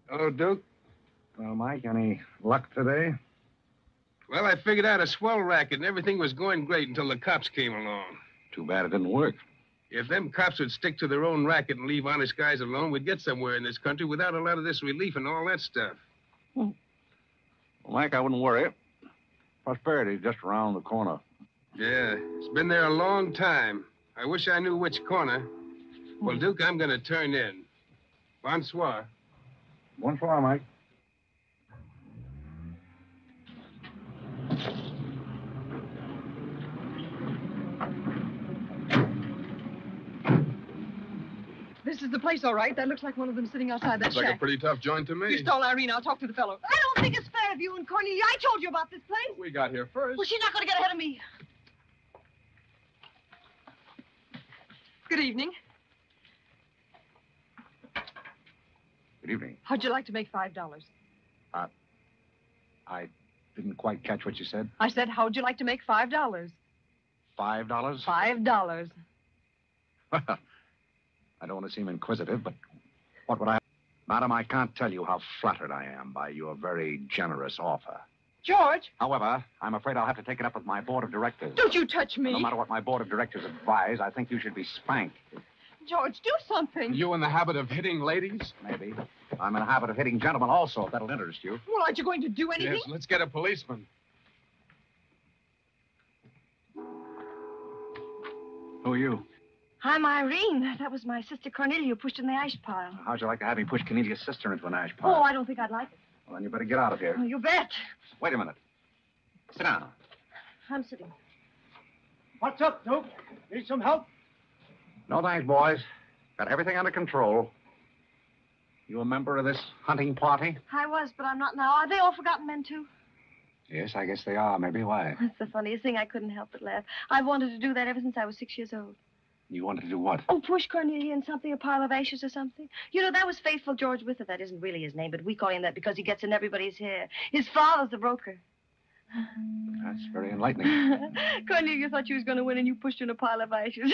Hello, Duke. Well, Mike, any luck today? Well, I figured out a swell racket, and everything was going great until the cops came along. Too bad it didn't work. If them cops would stick to their own racket and leave honest guys alone, we'd get somewhere in this country without a lot of this relief and all that stuff. Well, Mike, I wouldn't worry. Prosperity's just around the corner. Yeah, it's been there a long time. I wish I knew which corner. Well, Duke, I'm going to turn in. Bonsoir. Bonsoir, Mike. This is the place, all right. That looks like one of them sitting outside that Looks shack. like a pretty tough joint to me. You stole Irene. I'll talk to the fellow. I don't think it's fair of you and Cornelia. I told you about this place. We got here first. Well, she's not going to get ahead of me. Good evening. Good evening. How'd you like to make $5? I didn't quite catch what you said. I said, how'd you like to make $5? $5? $5. Well, I don't want to seem inquisitive, but what would I... Madam, I can't tell you how flattered I am by your very generous offer. George, However, I'm afraid I'll have to take it up with my board of directors. don't you touch me. No matter what my board of directors advise, I think you should be spanked. George, do something. You in the habit of hitting ladies? Maybe. I'm in the habit of hitting gentlemen also, if that'll interest you. Well, aren't you going to do anything? Yes, let's get a policeman. Who are you? I'm Irene. That was my sister Cornelia who pushed in the ash pile. How'd you like to have me push Cornelia's sister into an ash Oh, pile? I don't think I'd like it. Well, then you better get out of here. Oh, you bet. Wait a minute. Sit down. I'm sitting. What's up, Duke? Need some help? No thanks, boys. Got everything under control. You a member of this hunting party? I was, but I'm not now. Are they all forgotten men, too? Yes, I guess they are. Maybe. Why? That's the funniest thing. I couldn't help but laugh. I've wanted to do that ever since I was 6 years old. You wanted to do what? Oh, push Cornelia in something, a pile of ashes or something. You know, that was Faithful George Wither. That isn't really his name, but we call him that because he gets in everybody's hair. His father's the broker. That's very enlightening. Cornelia thought she was going to win, and you pushed her in a pile of ashes.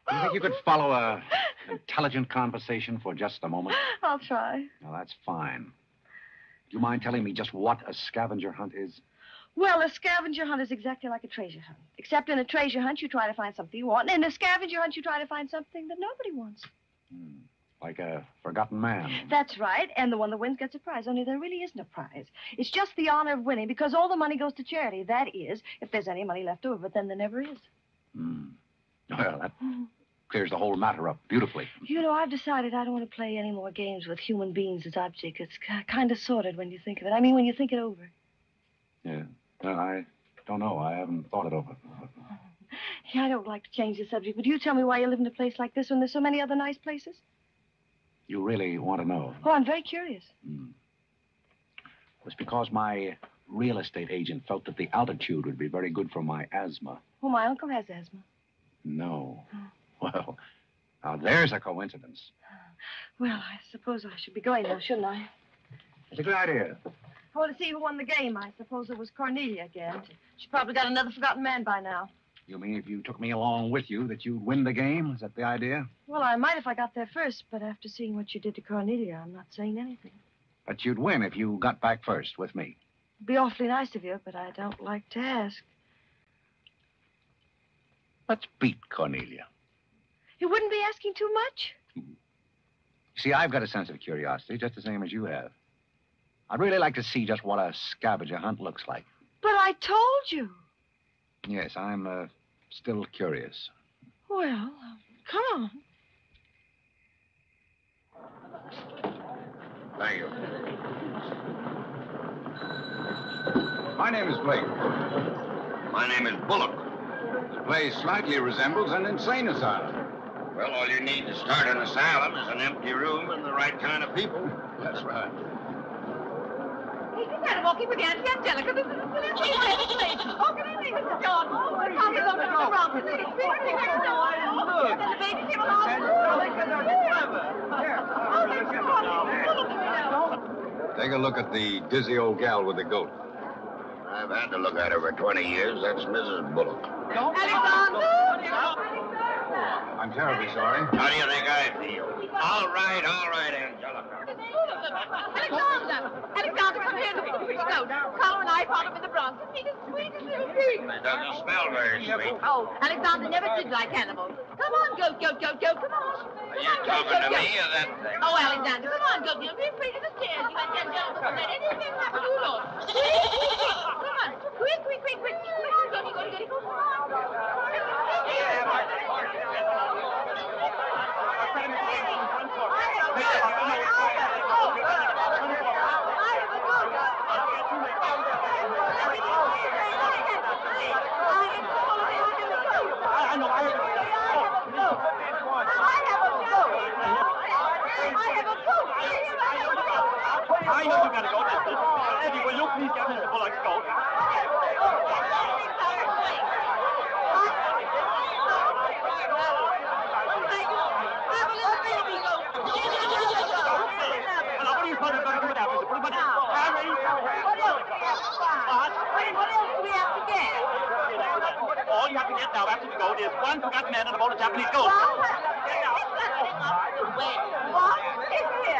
Do you think you could follow an intelligent conversation for just a moment? I'll try. Now, that's fine. Do you mind telling me just what a scavenger hunt is? Well, a scavenger hunt is exactly like a treasure hunt. Except in a treasure hunt, you try to find something you want. And in a scavenger hunt, you try to find something that nobody wants. Like a forgotten man. That's right. And the one that wins gets a prize. Only there really isn't a prize. It's just the honor of winning because all the money goes to charity. That is, if there's any money left over. But then there never is. Well, that clears the whole matter up beautifully. You know, I've decided I don't want to play any more games with human beings as objects. It's kind of sordid when you think of it. I mean, when you think it over. Yeah. Well, I don't know. I haven't thought it over. Yeah, I don't like to change the subject, but you tell me why you live in a place like this when there's so many other nice places. You really want to know? Oh, I'm very curious. It's because my real estate agent felt that the altitude would be very good for my asthma. Oh, my uncle has asthma. No. Well, now there's a coincidence. Well, I suppose I should be going now, shouldn't I? It's a good idea. I want to see who won the game. I suppose it was Cornelia again. She probably got another forgotten man by now. You mean if you took me along with you that you'd win the game? Is that the idea? Well, I might if I got there first, but after seeing what you did to Cornelia, I'm not saying anything. But you'd win if you got back first with me. It'd be awfully nice of you, but I don't like to ask. Let's beat Cornelia. You wouldn't be asking too much? See, I've got a sense of curiosity, just the same as you have. I'd really like to see just what a scavenger hunt looks like. But I told you. Yes, I'm still curious. Well, come on. Thank you. My name is Blake. My name is Bullock. The place slightly resembles an insane asylum. Well, all you need to start an asylum is an empty room and the right kind of people. That's right. Hey, you better walk in with Auntie Angelica. This is a place. Oh, good evening, Mrs. John. Oh, we're talking about the around today. The baby came along. Oh, Mr. John. Take a look at the dizzy old gal with the goat. I've had to look at her for 20 years. That's Mrs. Bullock. Alexander! I'm terribly sorry. How do you think I feel? All right, Angelica. Alexander, come here. Look at the pretty goat. Carlo and I found him in the Bronx. He's the sweetest little thing. It doesn't smell very sweet. Oh, Alexander never did like animals. Come on, goat. Come on. Are you talking to me or that thing? Oh, Alexander, come on, goat. Don't be afraid of the stairs. You and Angelica won't let anything happen to you, Lord. Come on. Quick. Come on, goaty. Come I know you gotta go. Eddie, will you please get Mr. Bullock's goat? What are you going to do with that, Mr. Bullock? What else do we have to get? All you have to get now after the goat is one forgotten man and a bowl of Japanese gold.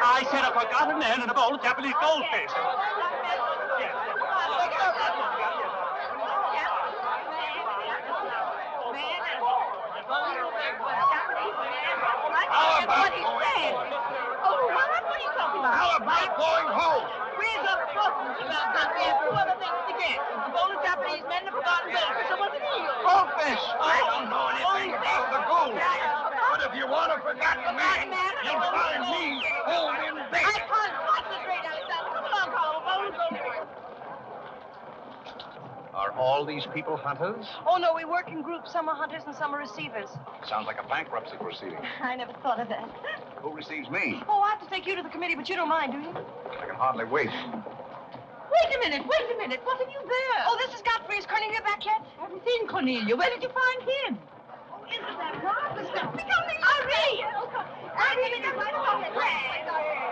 I said a forgotten man and a bowl of Japanese goldfish. How about What he said. Oh, what are you talking about? How about going home? Where's the fucking about that? We have two other things to get. The bowl of Japanese men and the forgotten gold. So what's the deal? Goldfish! I don't know anything about the gold. But if you want a forgotten man, you'll find me holding I bait. can't concentrate, Alexander. Come along, Carlo. Bowl of gold. Are all these people hunters? Oh, no, we work in groups. Some are hunters and some are receivers. Sounds like a bankruptcy proceeding. I never thought of that. Who receives me? Oh, I have to take you to the committee, but you don't mind, do you? I can hardly wait. Wait a minute. What have you there? Oh, this is Godfrey. Is Cornelia back yet? I haven't seen Cornelia. Where did you find him? Oh, isn't that marvelous? Hurry! Hurry! Oh, Mr. Godfrey! Come on this way.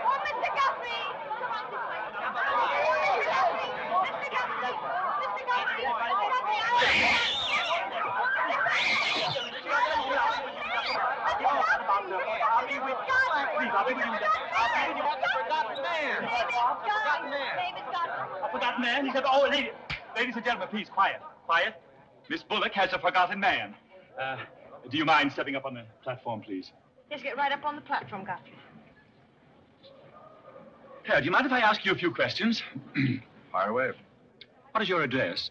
Mr. Godfrey! Mr. Godfrey! Mr. Godfrey! A forgotten man? He said, oh, ladies and gentlemen, please, quiet. Miss Bullock has a forgotten man. Do you mind stepping up on the platform, please? Yes, get right up on the platform, Godfrey. Do you mind if I ask you a few questions? Fire away. What is your address?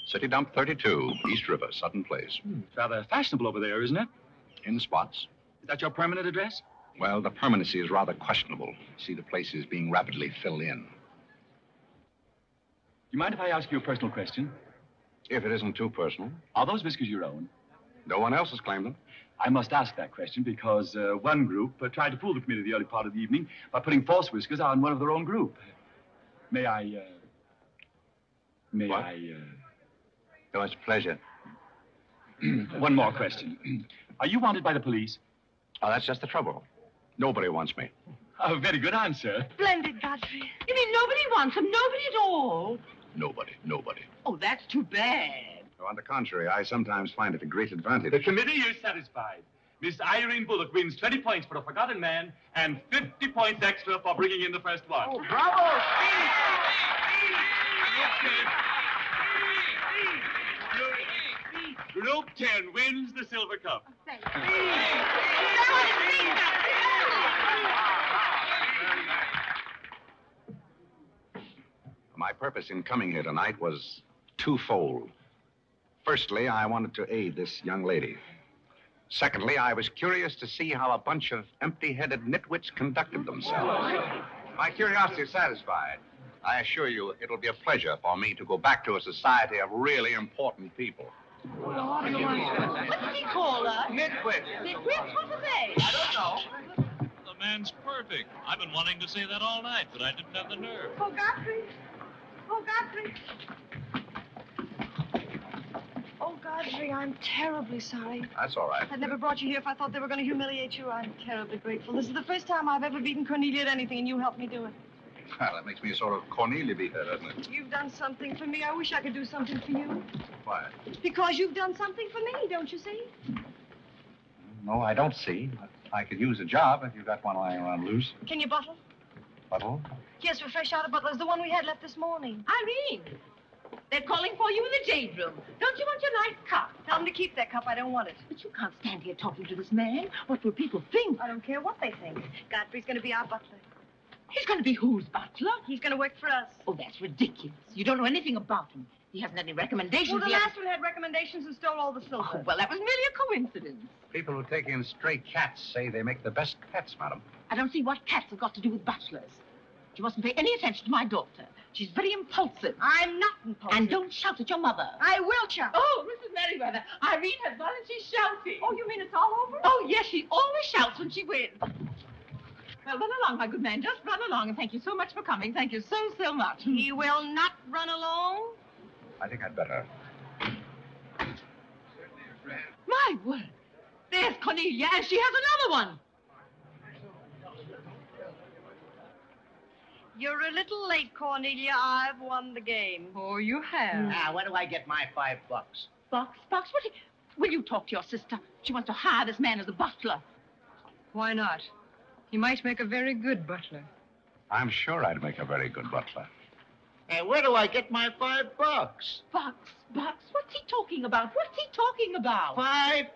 City Dump 32, East River, Sutton Place. It's rather fashionable over there, isn't it? In spots. Is that your permanent address? Well, the permanency is rather questionable. See, the place is being rapidly filled in. Do you mind if I ask you a personal question? If it isn't too personal. Are those whiskers your own? No one else has claimed them. I must ask that question because one group tried to fool the committee the early part of the evening by putting false whiskers on one of their own group. May I... What? Oh, it's a pleasure. One more question. Are you wanted by the police? Oh, that's just the trouble. Nobody wants me. A very good answer. Splendid, Godfrey. You mean nobody wants him? Nobody at all? Nobody. Oh, that's too bad. Oh, on the contrary, I sometimes find it a great advantage. The committee is satisfied. Miss Irene Bullock wins 20 points for a forgotten man and 50 points extra for bringing in the first one. Oh, bravo! Group 10 wins the silver cup. My purpose in coming here tonight was twofold. Firstly, I wanted to aid this young lady. Secondly, I was curious to see how a bunch of empty-headed nitwits conducted themselves. My curiosity is satisfied. I assure you it'll be a pleasure for me to go back to a society of really important people. What did he call us? Nitwits. Nitwits? What are they? I don't know. The man's perfect. I've been wanting to say that all night, but I didn't have the nerve. Oh, Godfrey. Oh, Godfrey. Oh, Godfrey, I'm terribly sorry. That's all right. I'd never brought you here if I thought they were going to humiliate you. I'm terribly grateful. This is the first time I've ever beaten Cornelia at anything, and you helped me do it. Well, that makes me a sort of Cornelia beater, doesn't it? You've done something for me. I wish I could do something for you. Why? Because you've done something for me, don't you see? No, I don't see. I could use a job if you've got one lying around loose. Can you bottle? Bottle? Yes, we're fresh out of Butler's, the one we had left this morning. Irene, they're calling for you in the jade room. Don't you want your nice cup? Tell them to keep that cup. I don't want it. But you can't stand here talking to this man. What will people think? I don't care what they think. Godfrey's going to be our butler. He's going to be whose butler? He's going to work for us. Oh, that's ridiculous. You don't know anything about him. He hasn't any recommendations. Well, the yet. last one had recommendations and stole all the silver. Oh, well, that was merely a coincidence. People who take in stray cats say they make the best pets, madam. I don't see what cats have got to do with butlers. You mustn't pay any attention to my daughter. She's very impulsive. I'm not impulsive. And don't shout at your mother. I will shout. Oh, Mrs. Merriweather, Irene has gone and she's shouting. Oh, you mean it's all over? Oh, yes, she always shouts when she wins. Well, run along, my good man. Just run along, and thank you so much for coming. Thank you so, so much. He will not run along. I think I'd better. My word. There's Cornelia, and she has another one. You're a little late, Cornelia. I've won the game. Oh, you have. Now, where do I get my $5? Box? What? Will you talk to your sister? She wants to hire this man as a butler. Why not? He might make a very good butler. I'm sure I'd make a very good butler. Hey, where do I get my $5? Box? What's he talking about? $5.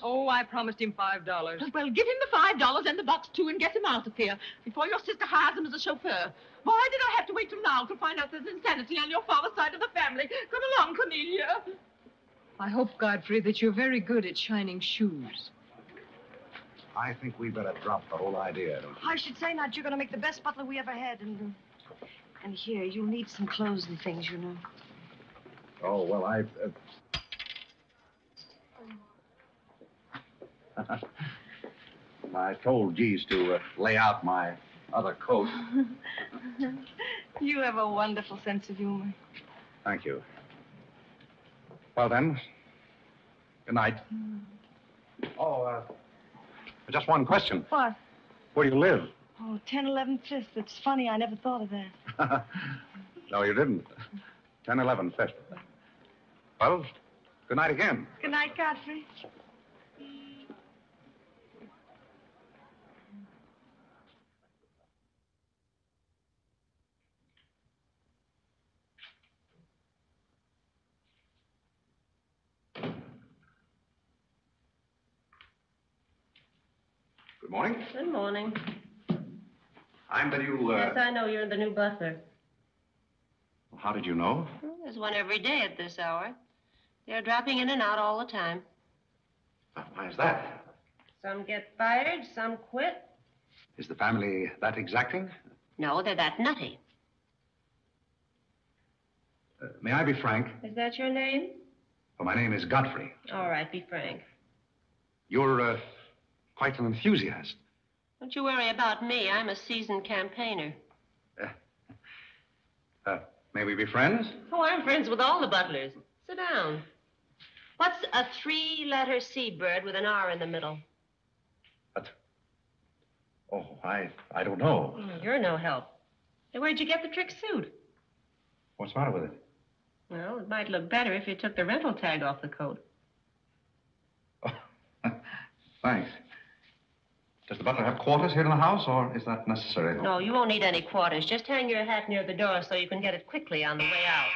Oh, I promised him $5. Well, give him the $5 and the box, too, and get him out of here before your sister hires him as a chauffeur. Why did I have to wait till now to find out there's insanity on your father's side of the family? Come along, Cornelia. I hope, Godfrey, that you're very good at shining shoes. I think we better drop the whole idea, don't you? I should say not. You're going to make the best butler we ever had. And here, you'll need some clothes and things, you know. Oh, well, I told Jeeves to lay out my other coat. You have a wonderful sense of humor. Thank you. Well, then, good night. Oh, just one question. What? Where do you live? Oh, 1011 Fifth. It's funny. I never thought of that. No, you didn't. 1011 Fifth. Well, good night again. Good night, Godfrey. Good morning. Good morning. I'm the new, Yes, I know you're the new butler. How did you know? Well, there's one every day at this hour. They're dropping in and out all the time. Why is that? Some get fired, some quit. Is the family that exacting? No, they're that nutty. May I be frank? Is that your name? Well, my name is Godfrey. All right, be frank. You're, quite an enthusiast. Don't you worry about me. I'm a seasoned campaigner. May we be friends? Oh, I'm friends with all the butlers. Sit down. What's a three-letter seabird with an R in the middle? But... Oh, I don't know. You're no help. Hey, where'd you get the trick suit? What's the matter with it? Well, it might look better if you took the rental tag off the coat. Oh, thanks. Does the butler have quarters here in the house, or is that necessary? No, you won't need any quarters. Just hang your hat near the door so you can get it quickly on the way out.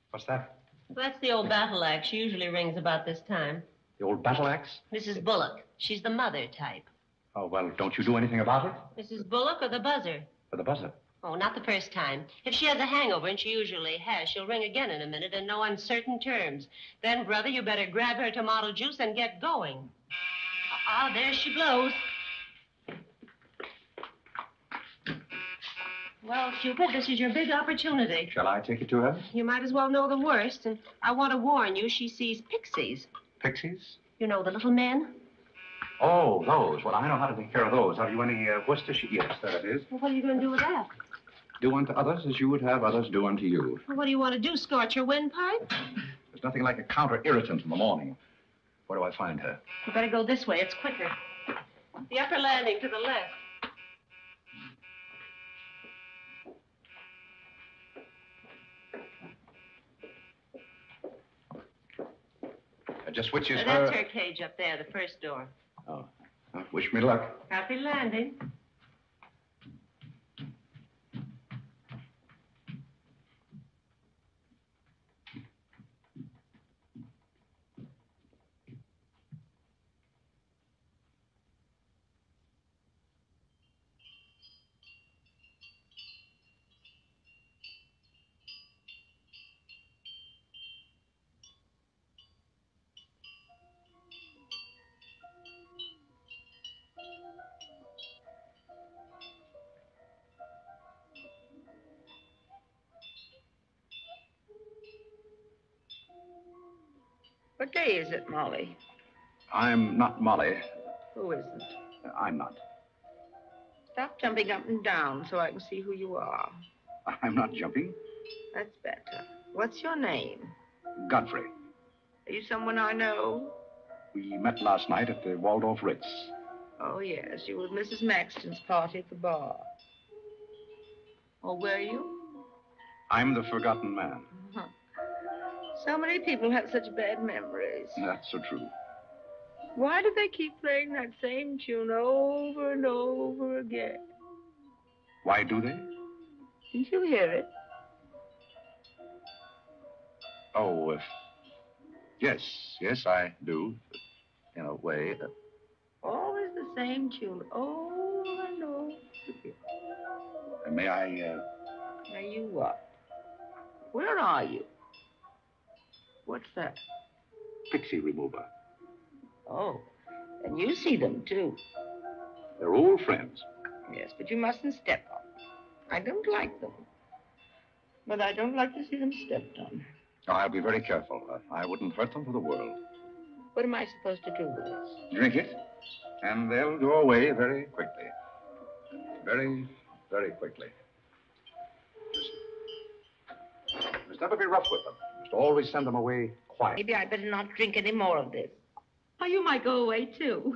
What's that? Well, that's the old battle axe. She usually rings about this time. The old battle axe? Mrs. Bullock. She's the mother type. Oh, well, don't you do anything about it? Mrs. Bullock or the buzzer? For the buzzer. Oh, not the first time. If she has a hangover, and she usually has, she'll ring again in a minute in no uncertain terms. Then, brother, you better grab her tomato juice and get going. There she blows. Well, Cupid, this is your big opportunity. Shall I take it to her? You might as well know the worst, and I want to warn you, she sees pixies. Pixies? You know, the little men? Oh, those. Well, I know how to take care of those. Have you any Worcestershire? Yes, there it is. Well, what are you going to do with that? Do unto others as you would have others do unto you. Well, what do you want to do, scorch your windpipe? There's nothing like a counter-irritant in the morning. Where do I find her? You better go this way. It's quicker. The upper landing to the left. Just which is That's her cage up there, the first door. Oh. Wish me luck. Happy landing. What day is it, Molly? I'm not Molly. Who isn't? I'm not. Stop jumping up and down so I can see who you are. I'm not jumping. That's better. What's your name? Godfrey. Are you someone I know? We met last night at the Waldorf Ritz. Oh, yes. You were at Mrs. Maxton's party at the bar. Or were you? I'm the forgotten man. Uh-huh. So many people have such bad memories. That's so true. Why do they keep playing that same tune over and over again? Why do they? Didn't you hear it? Oh, yes, I do. In a way. Always the same tune, over and over again. May I, Now, you what? Where are you? What's that? Pixie remover. Oh, and you see them, too. They're old friends. Yes, but you mustn't step on them. I don't like them. But I don't like to see them stepped on. Oh, I'll be very careful. I wouldn't hurt them for the world. What am I supposed to do with this? Drink it, and they'll go away very quickly. Very, very quickly. You must never be rough with them. You must always send them away quiet. Maybe I better not drink any more of this. Oh, you might go away, too.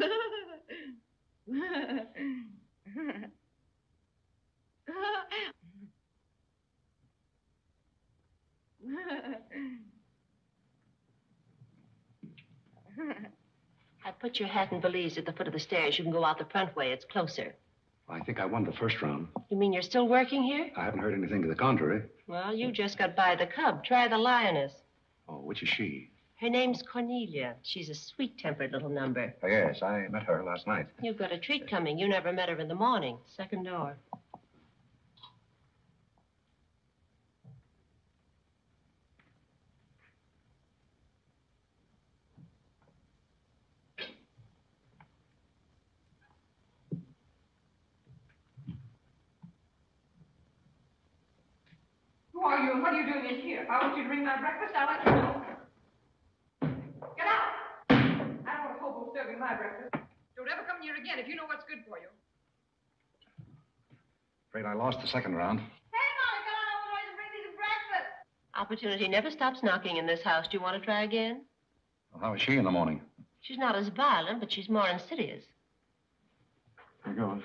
I put your hat and valise at the foot of the stairs. You can go out the front way. It's closer. I think I won the first round. You mean you're still working here? I haven't heard anything to the contrary. Well, you just got by the cub. Try the lioness. Oh, which is she? Her name's Cornelia. She's a sweet-tempered little number. Oh, yes, I met her last night. You've got a treat coming. You never met her in the morning. Second door. Who are you and what are you doing in here? If I want you to bring my breakfast, I'll let you know. Get out! I don't want a hobo serving my breakfast. Don't ever come here again if you know what's good for you. Afraid I lost the second round. Hey, Molly, come on over and bring me some breakfast. Opportunity never stops knocking in this house. Do you want to try again? Well, how is she in the morning? She's not as violent, but she's more insidious. Here goes.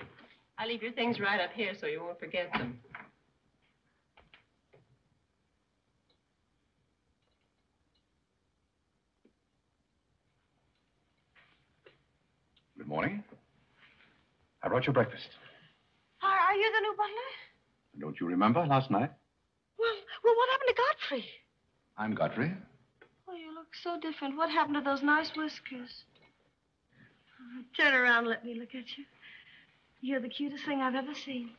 I leave your things right up here so you won't forget them. Good morning. I brought you breakfast. Are you the new butler? Don't you remember last night? Well, what happened to Godfrey? I'm Godfrey. Oh, you look so different. What happened to those nice whiskers? Turn around and let me look at you. You're the cutest thing I've ever seen.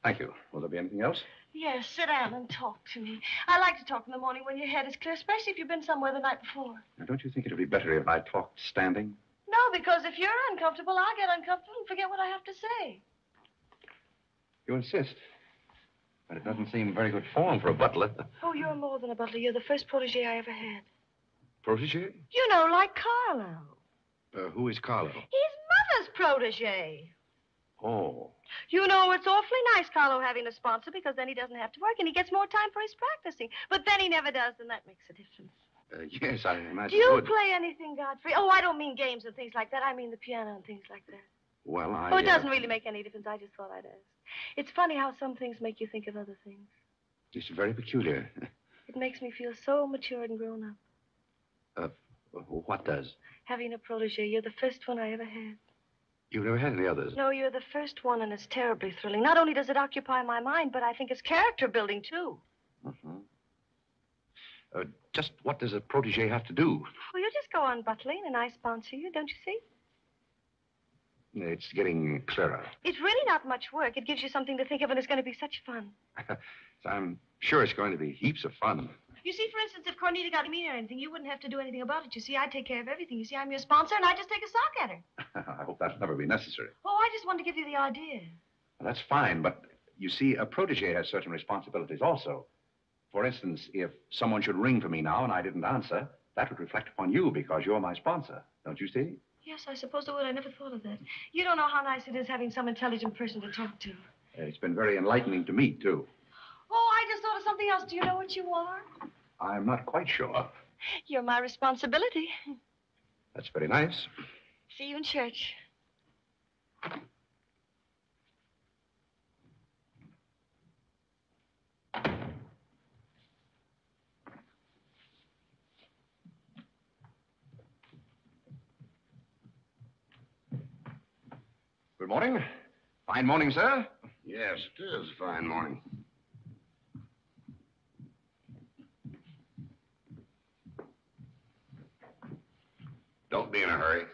Thank you. Will there be anything else? Yes, sit down and talk to me. I like to talk in the morning when your head is clear, especially if you've been somewhere the night before. Now, don't you think it would be better if I talked standing? No, because if you're uncomfortable, I'll get uncomfortable and forget what I have to say. You insist. But it doesn't seem very good form for a butler. Oh, you're more than a butler. You're the first protege I ever had. Protege? You know, like Carlo. Who is Carlo? His mother's protege. Oh. You know, it's awfully nice, Carlo, having a sponsor, because then he doesn't have to work and he gets more time for his practicing. But then he never does, and that makes a difference. Yes, I imagine. Do you play anything, Godfrey? Oh, I don't mean games and things like that. I mean the piano and things like that. Well, Oh, it doesn't really make any difference. I just thought I'd ask. It's funny how some things make you think of other things. It's very peculiar. It makes me feel so mature and grown up. What does? Having a protege. You're the first one I ever had. You've never had any others? No, you're the first one, and it's terribly thrilling. Not only does it occupy my mind, but I think it's character building, too. Mm-hmm. Just what does a protege have to do? Well, you just go on buttling, and I sponsor you, don't you see? It's getting clearer. It's really not much work. It gives you something to think of, and it's going to be such fun. I'm sure it's going to be heaps of fun. You see, for instance, if Cornelia got mean or anything, you wouldn't have to do anything about it. You see, I take care of everything. You see, I'm your sponsor, and I just take a sock at her. I hope that'll never be necessary. Oh, I just wanted to give you the idea. Well, that's fine, but you see, a protege has certain responsibilities also. For instance, if someone should ring for me now and I didn't answer, that would reflect upon you because you're my sponsor. Don't you see? Yes, I suppose it would. I never thought of that. You don't know how nice it is having some intelligent person to talk to. It's been very enlightening to me, too. Oh, I just thought of something else. Do you know what you are? I'm not quite sure. You're my responsibility. That's very nice. See you in church. Good morning. Fine morning, sir. Yes, it is a fine morning. Don't be in a hurry.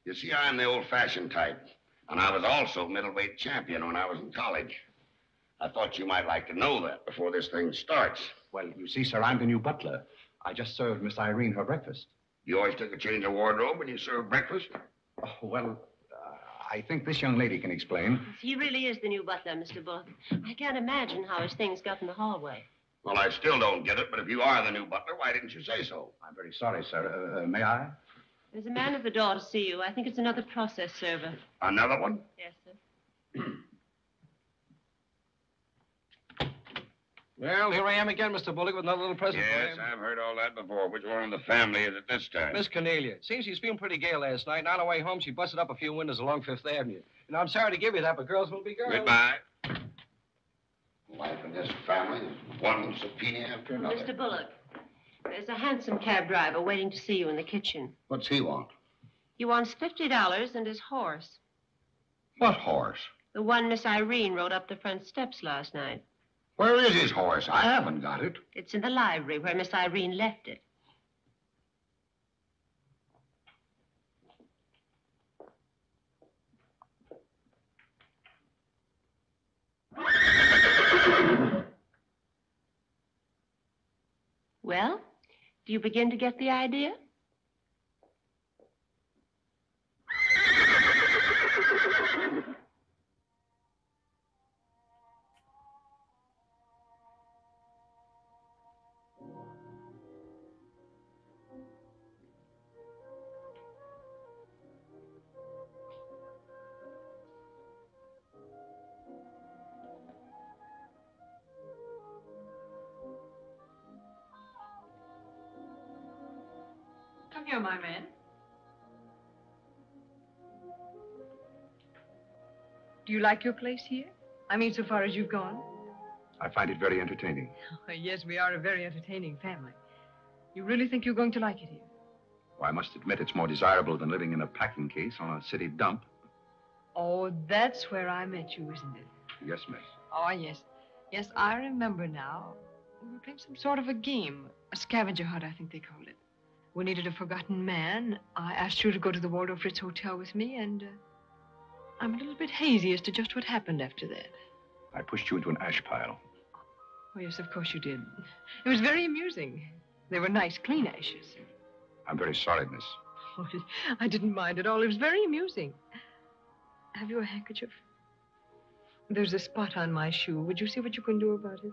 You see, I'm the old-fashioned type, and I was also middleweight champion when I was in college. I thought you might like to know that before this thing starts. Well, you see, sir, I'm the new butler. I just served Miss Irene her breakfast. You always took a change of wardrobe when you served breakfast? Oh, well, I think this young lady can explain. He really is the new butler, Mr. Bullock. I can't imagine how his things got in the hallway. Well, I still don't get it, but if you are the new butler, why didn't you say so? I'm very sorry, sir. May I? There's a man at the door to see you. I think it's another process server. Another one? Yes, sir. Well, here I am again, Mr. Bullock, with another little present for Yes, you. I've heard all that before. Which one in the family is it this time? Miss Cornelia. Seems she was feeling pretty gay last night, and on her way home, she busted up a few windows along Fifth Avenue. And I'm sorry to give you that, but girls will be girls. Goodbye. Life in this family is one subpoena after another. Mr. Bullock, there's a hansom cab driver waiting to see you in the kitchen. What's he want? He wants $50 and his horse. What horse? The one Miss Irene rode up the front steps last night. Where is his horse? I haven't got it. It's in the library where Miss Irene left it. Well, do you begin to get the idea? Come here, my man. Do you like your place here? I mean, so far as you've gone? I find it very entertaining. Oh, yes, we are a very entertaining family. You really think you're going to like it here? Well, I must admit it's more desirable than living in a packing case on a city dump. Oh, that's where I met you, isn't it? Yes, miss. Oh, yes. Yes, I remember now. We were playing some sort of a game. A scavenger hunt, I think they called it. We needed a forgotten man. I asked you to go to the Waldorf Ritz Hotel with me, and I'm a little bit hazy as to just what happened after that. I pushed you into an ash pile. Oh, yes, of course you did. It was very amusing. They were nice, clean ashes. I'm very sorry, miss. Oh, I didn't mind at all. It was very amusing. Have you a handkerchief? There's a spot on my shoe. Would you see what you can do about it?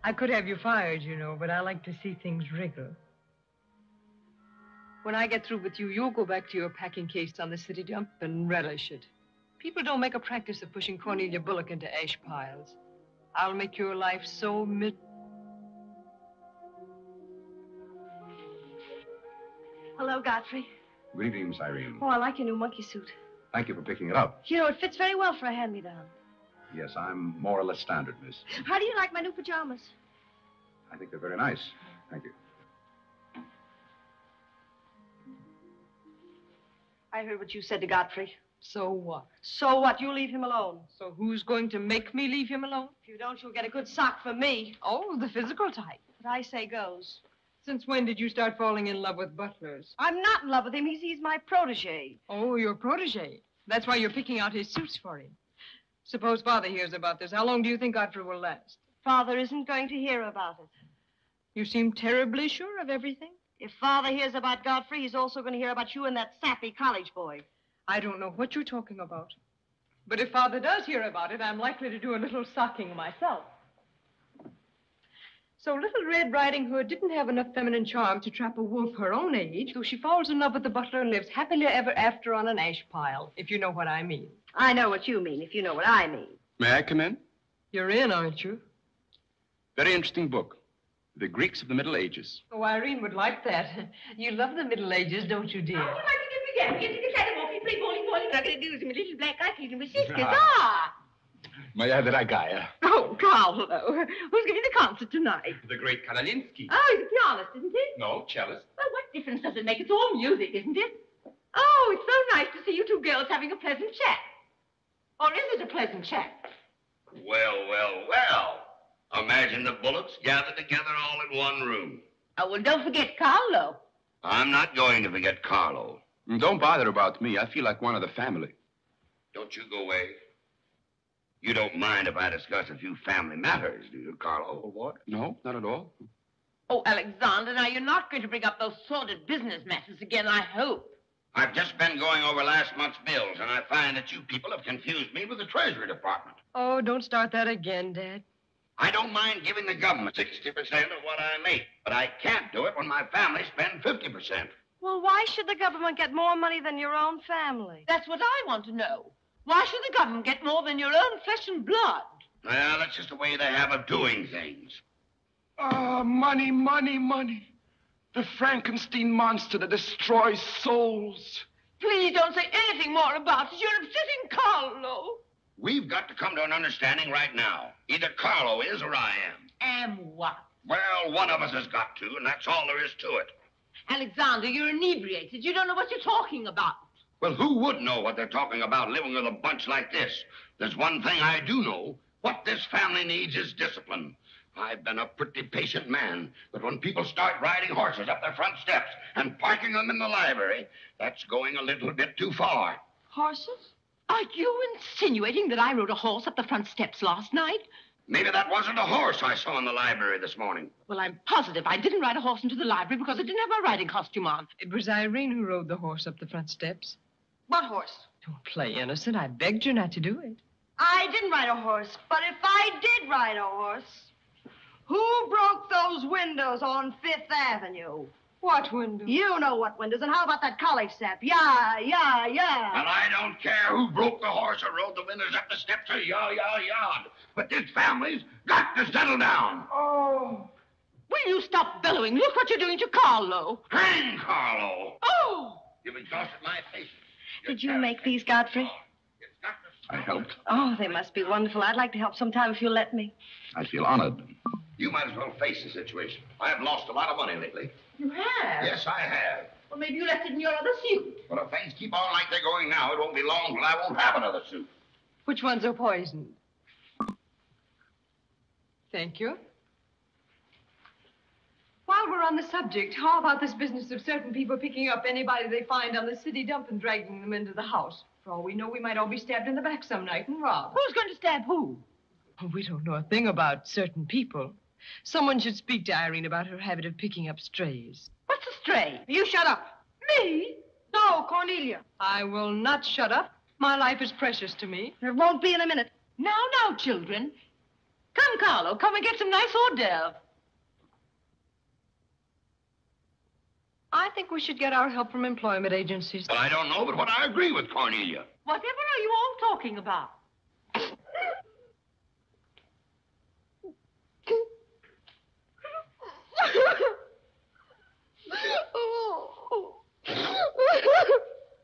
I could have you fired, you know, but I like to see things wriggle. When I get through with you, you'll go back to your packing case on the city dump and relish it. People don't make a practice of pushing Cornelia Bullock into ash piles. I'll make your life so Hello, Godfrey. Good evening, Miss Irene. Oh, I like your new monkey suit. Thank you for picking it up. You know, it fits very well for a hand-me-down. Yes, I'm more or less standard, miss. How do you like my new pajamas? I think they're very nice. Thank you. I heard what you said to Godfrey. So what? So what? You leave him alone. So who's going to make me leave him alone? If you don't, you'll get a good sock from me. Oh, the physical type. What I say goes. Since when did you start falling in love with butlers? I'm not in love with him. He's my protege. Oh, your protege. That's why you're picking out his suits for him. Suppose Father hears about this. How long do you think Godfrey will last? Father isn't going to hear about it. You seem terribly sure of everything. If Father hears about Godfrey, he's also going to hear about you and that sappy college boy. I don't know what you're talking about. But if Father does hear about it, I'm likely to do a little socking myself. So Little Red Riding Hood didn't have enough feminine charm to trap a wolf her own age, so she falls in love with the butler and lives happily ever after on an ash pile, if you know what I mean. I know what you mean, if you know what I mean. May I come in? You're in, aren't you? Very interesting book. The Greeks of the Middle Ages. Oh, Irene would like that. You love the Middle Ages, don't you, dear? Oh, like to get began. Get to the walking, play bowling. Not going to do is my little black eye feeding with sisters. Moja dragaya. Oh, Carlo. Who's giving the concert tonight? The great Karolinsky. Oh, he's a pianist, isn't he? No, cellist. Well, what difference does it make? It's all music, isn't it? Oh, it's so nice to see you two girls having a pleasant chat. Or is it a pleasant chat? Well, well, well. Imagine the Bullocks gathered together all in one room. Oh, well, don't forget Carlo. I'm not going to forget Carlo. Don't bother about me. I feel like one of the family. Don't you go away. You don't mind if I discuss a few family matters, do you, Carlo? What? No, not at all. Oh, Alexander, now you're not going to bring up those sordid business matters again, I hope. I've just been going over last month's bills, and I find that you people have confused me with the Treasury Department. Oh, don't start that again, Dad. I don't mind giving the government 60% of what I make, but I can't do it when my family spends 50%. Well, why should the government get more money than your own family? That's what I want to know. Why should the government get more than your own flesh and blood? Well, that's just the way they have of doing things. Ah, money, money, money. The Frankenstein monster that destroys souls. Please don't say anything more about it. You're upsetting Carlo. We've got to come to an understanding right now. Either Carlo is or I am. Am what? Well, one of us has got to, and that's all there is to it. Alexander, you're inebriated. You don't know what you're talking about. Well, who would know what they're talking about living with a bunch like this? There's one thing I do know. What this family needs is discipline. I've been a pretty patient man, but when people start riding horses up their front steps and parking them in the library, that's going a little bit too far. Horses? Are you insinuating that I rode a horse up the front steps last night? Maybe that wasn't a horse I saw in the library this morning. Well, I'm positive I didn't ride a horse into the library because I didn't have my riding costume on. It was Irene who rode the horse up the front steps. What horse? Don't play innocent. I begged you not to do it. I didn't ride a horse, but if I did ride a horse, who broke those windows on Fifth Avenue? What window? You know what windows, and how about that college sap? Yeah, yeah, yeah. And I don't care who broke the horse or rode the windows up the steps or yard. But this family's got to settle down. Oh. Will you stop bellowing? Look what you're doing to Carlo. Hang Carlo. Oh! You've exhausted my patience. Did you make these, Godfrey? I helped. Oh, they must be wonderful. I'd like to help sometime if you'll let me. I feel honored. You might as well face the situation. I have lost a lot of money lately. You have? Yes, I have. Well, maybe you left it in your other suit. Well, if things keep on like they're going now, it won't be long till I won't have another suit. Which ones are poisoned? Thank you. While we're on the subject, how about this business of certain people picking up anybody they find on the city dump and dragging them into the house? For all we know, we might all be stabbed in the back some night and robbed. Who's going to stab who? Oh, we don't know a thing about certain people. Someone should speak to Irene about her habit of picking up strays. What's a stray? You shut up. Me? No, Cornelia. I will not shut up. My life is precious to me. It won't be in a minute. Now, children. Come, Carlo, come and get some nice hors d'oeuvre. I think we should get our help from employment agencies. Well, I don't know, but what I agree with Cornelia. Whatever are you all talking about?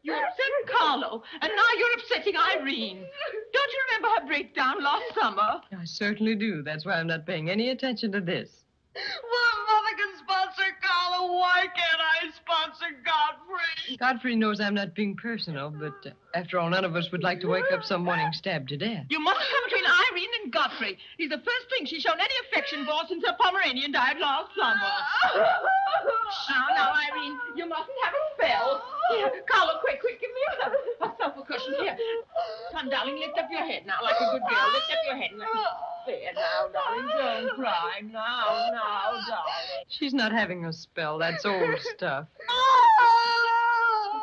You upset Carlo, and now you're upsetting Irene. Don't you remember her her breakdown last summer? I certainly do. That's why I'm not paying any attention to this. Well, Mother can sponsor Carla. Why can't I sponsor Godfrey? Godfrey knows I'm not being personal, but after all, none of us would like to wake up some morning stabbed to death. You mustn't come between Irene and Godfrey. He's the first thing she's shown any affection for since her Pomeranian died last summer. Now, Irene, you mustn't have a spell. Here, Carla, quick, give me a sofa cushion. Here. Come, darling, lift up your head now like a good girl. Lift up your head and let me... There now, darling, don't cry. Now, darling. She's not having a spell. That's old stuff.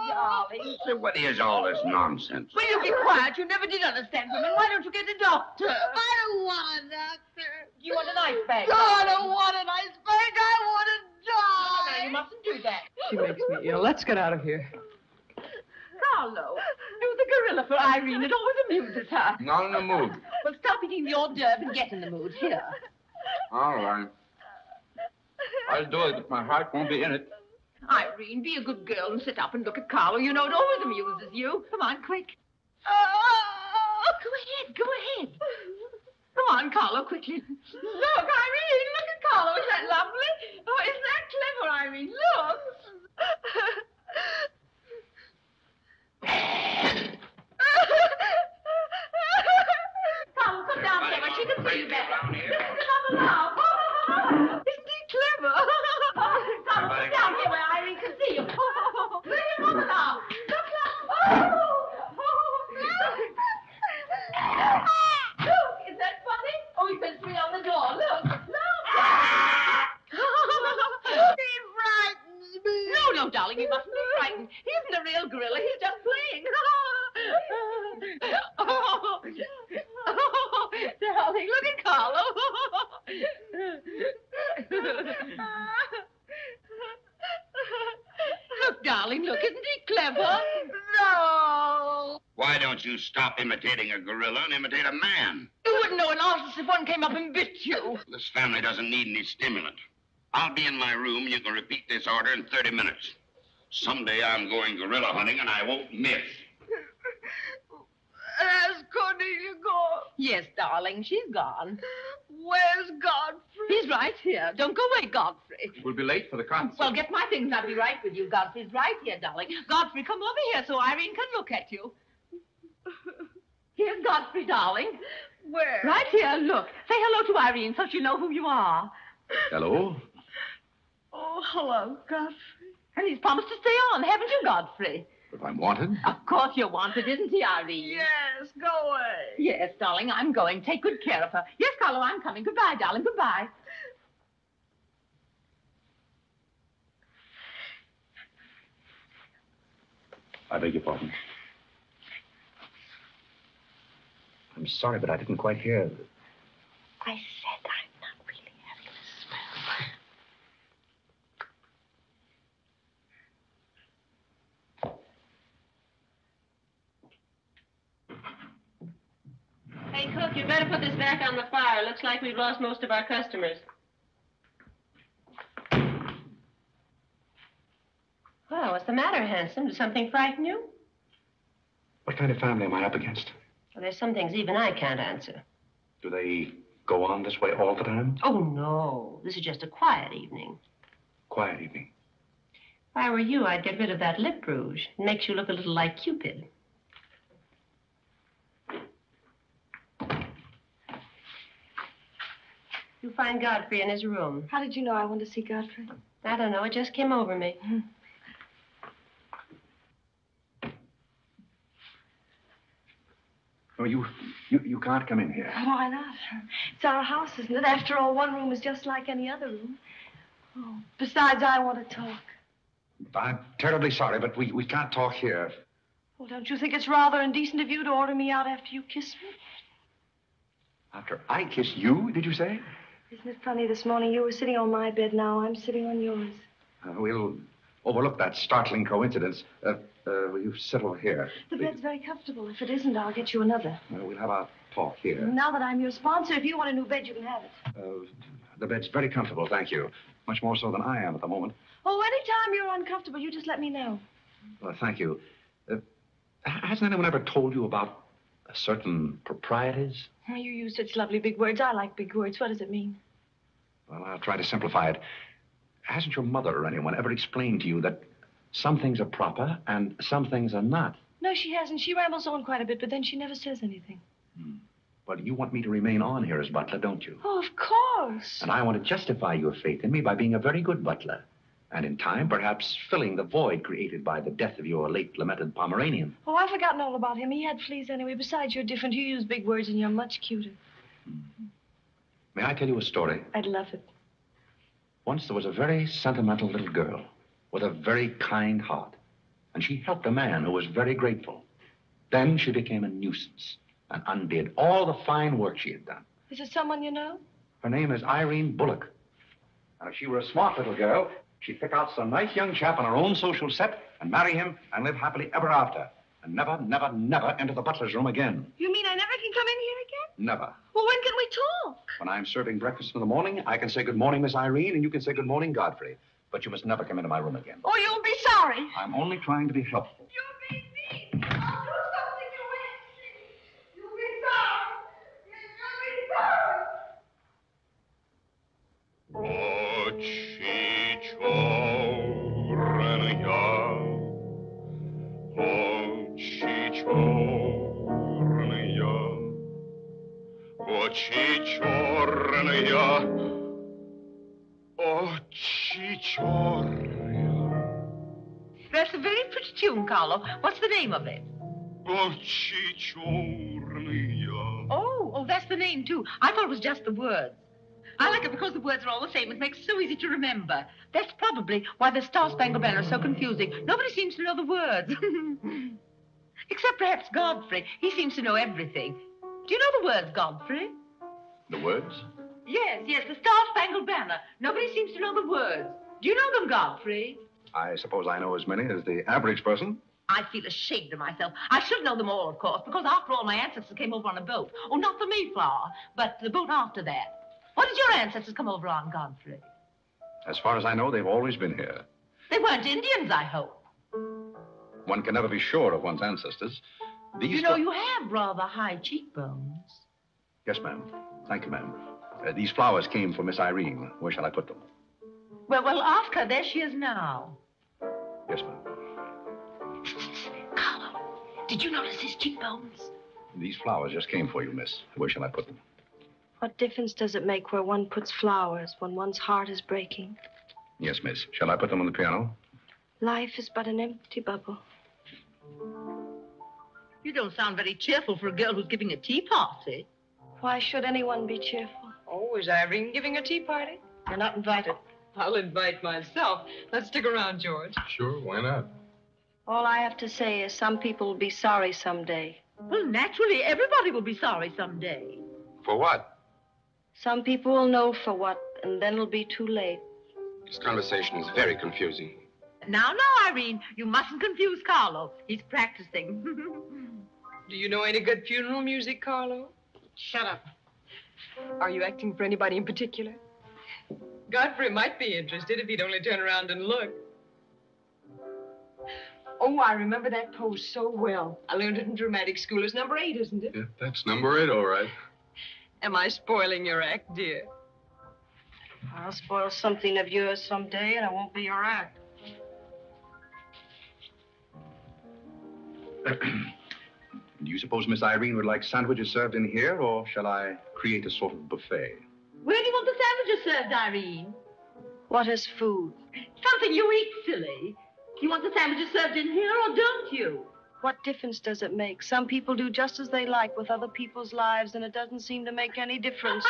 Darling. So what is all this nonsense? Will you be quiet? You never did understand women. Why don't you get a doctor? I don't want a doctor. You want an ice bag? No, I don't want an ice bag. I want to die. No, you mustn't do that. She makes me ill. Let's get out of here. Carlo, do the gorilla for Irene. It always amuses her. Not in the mood. Well, stop eating the hors d'oeuvre and get in the mood. Here. All right. I'll do it, but my heart won't be in it. Irene, be a good girl and sit up and look at Carlo. You know it always amuses you. Come on, quick. Go ahead. Come on, Carlo, quickly. Look, Irene, look at Carlo. Isn't that lovely? Oh, isn't that clever, Irene? Look. Carlo, come down here where she can see you better. Come along. Isn't he clever? Carlo, come down here where Irene can see you. Look at Mother now. Look. Look, is that funny? Oh, he said three on the door. Look. He frightens me. No, darling, you mustn't be frightened. He isn't a real gorilla. He's just playing. Darling, look at Carlo. Look, darling, look. Isn't he clever? No. Why don't you stop imitating a gorilla and imitate a man? You wouldn't know an artist if one came up and bit you. This family doesn't need any stimulant. I'll be in my room. You can repeat this order in 30 minutes. Someday I'm going gorilla hunting, and I won't miss. Has Cornelia gone? Yes, darling, she's gone. Where's Godfrey? He's right here. Don't go away, Godfrey. We'll be late for the concert. Well, get my things and I'll be right with you. Godfrey's right here, darling. Godfrey, come over here so Irene can look at you. Here's Godfrey, darling. Where? Right here, look. Say hello to Irene so she'll know who you are. Hello? Oh, hello, Godfrey. And he's promised to stay on, haven't you, Godfrey? If I'm wanted? Of course you're wanted, isn't he, Irene? Yes, go away. Yes, darling, I'm going. Take good care of her. Yes, Carlo, I'm coming. Goodbye, darling. Goodbye. I beg your pardon. I'm sorry, but I didn't quite hear. I said I'm not really having a spell. Hey, cook, you better put this back on the fire. Looks like we've lost most of our customers. Well, what's the matter, handsome? Did something frighten you? What kind of family am I up against? Well, there's some things even I can't answer. Do they go on this way all the time? Oh, no. This is just a quiet evening. Quiet evening. If I were you, I'd get rid of that lip rouge. It makes you look a little like Cupid. You find Godfrey in his room. How did you know I wanted to see Godfrey? I don't know. It just came over me. Oh, you can't come in here. Why not? It's our house, isn't it? After all, one room is just like any other room. Oh, besides, I want to talk. I'm terribly sorry, but we can't talk here. Well, don't you think it's rather indecent of you to order me out after you kiss me? After I kiss you, did you say? Isn't it funny, this morning you were sitting on my bed, now I'm sitting on yours. We'll overlook that startling coincidence. Will you sit over here? The bed's very comfortable. If it isn't, I'll get you another. We'll have our talk here. Now that I'm your sponsor, if you want a new bed, you can have it. The bed's very comfortable, thank you. Much more so than I am at the moment. Oh, anytime you're uncomfortable, you just let me know. Well, thank you. Hasn't anyone ever told you about certain proprieties. Oh, you use such lovely big words. I like big words. What does it mean? Well, I'll try to simplify it. Hasn't your mother or anyone ever explained to you that some things are proper and some things are not? No, she hasn't. She rambles on quite a bit, but then she never says anything. But you want me to remain on here as butler, don't you? Oh, of course. And I want to justify your faith in me by being a very good butler. And in time, perhaps filling the void created by the death of your late lamented Pomeranian. Oh, I've forgotten all about him. He had fleas anyway. Besides, you're different. You use big words and you're much cuter. May I tell you a story? I'd love it. Once there was a very sentimental little girl with a very kind heart. And she helped a man who was very grateful. Then she became a nuisance and undid all the fine work she had done. Is it someone you know? Her name is Irene Bullock. And if she were a smart little girl, she'd pick out some nice young chap on her own social set and marry him and live happily ever after. And never, never, never enter the butler's room again. You mean I never can come in here again? Never. Well, when can we talk? When I'm serving breakfast in the morning, I can say good morning, Miss Irene, and you can say good morning, Godfrey. But you must never come into my room again. Oh, you'll be sorry. I'm only trying to be helpful. You'll be mean. I'll do something you won't see. You'll be sorry. That's a very pretty tune, Carlo. What's the name of it? Oh, that's the name, too. I thought it was just the words. I like it because the words are all the same. It makes it so easy to remember. That's probably why the Star-Spangled Banner is so confusing. Nobody seems to know the words. Except perhaps Godfrey. He seems to know everything. Do you know the words, Godfrey? The words? Yes, the Star-Spangled Banner. Nobody seems to know the words. Do you know them, Godfrey? I suppose I know as many as the average person. I feel ashamed of myself. I should know them all, of course, because after all, my ancestors came over on a boat. Oh, not the Mayflower, but the boat after that. What did your ancestors come over on, Godfrey? As far as I know, they've always been here. They weren't Indians, I hope. One can never be sure of one's ancestors. You know, you have rather high cheekbones. Yes, ma'am. Thank you, ma'am. These flowers came for Miss Irene. Where shall I put them? Well, ask her. There she is now. Yes, ma'am. Carlo, did you notice his cheekbones? These flowers just came for you, miss. Where shall I put them? What difference does it make where one puts flowers when one's heart is breaking? Yes, miss. Shall I put them on the piano? Life is but an empty bubble. You don't sound very cheerful for a girl who's giving a tea party. Why should anyone be cheerful? Oh, is Irene giving a tea party? You're not invited. I'll invite myself. Let's stick around, George. Sure, why not? All I have to say is some people will be sorry someday. Well, naturally, everybody will be sorry someday. For what? Some people will know for what, and then it'll be too late. This conversation is very confusing. Now, Irene, you mustn't confuse Carlo. He's practicing. Do you know any good funeral music, Carlo? Shut up. Are you acting for anybody in particular? Godfrey might be interested if he'd only turn around and look. Oh, I remember that pose so well. I learned it in dramatic school. It's number 8, isn't it? Yeah, that's number 8, all right. Am I spoiling your act, dear? I'll spoil something of yours someday, and it won't be your act. Do you suppose Miss Irene would like sandwiches served in here, or shall I create a sort of buffet? Where do you want the sandwiches served, Irene? What is food? Something you eat, silly. You want the sandwiches served in here, or don't you? What difference does it make? Some people do just as they like with other people's lives, and it doesn't seem to make any difference.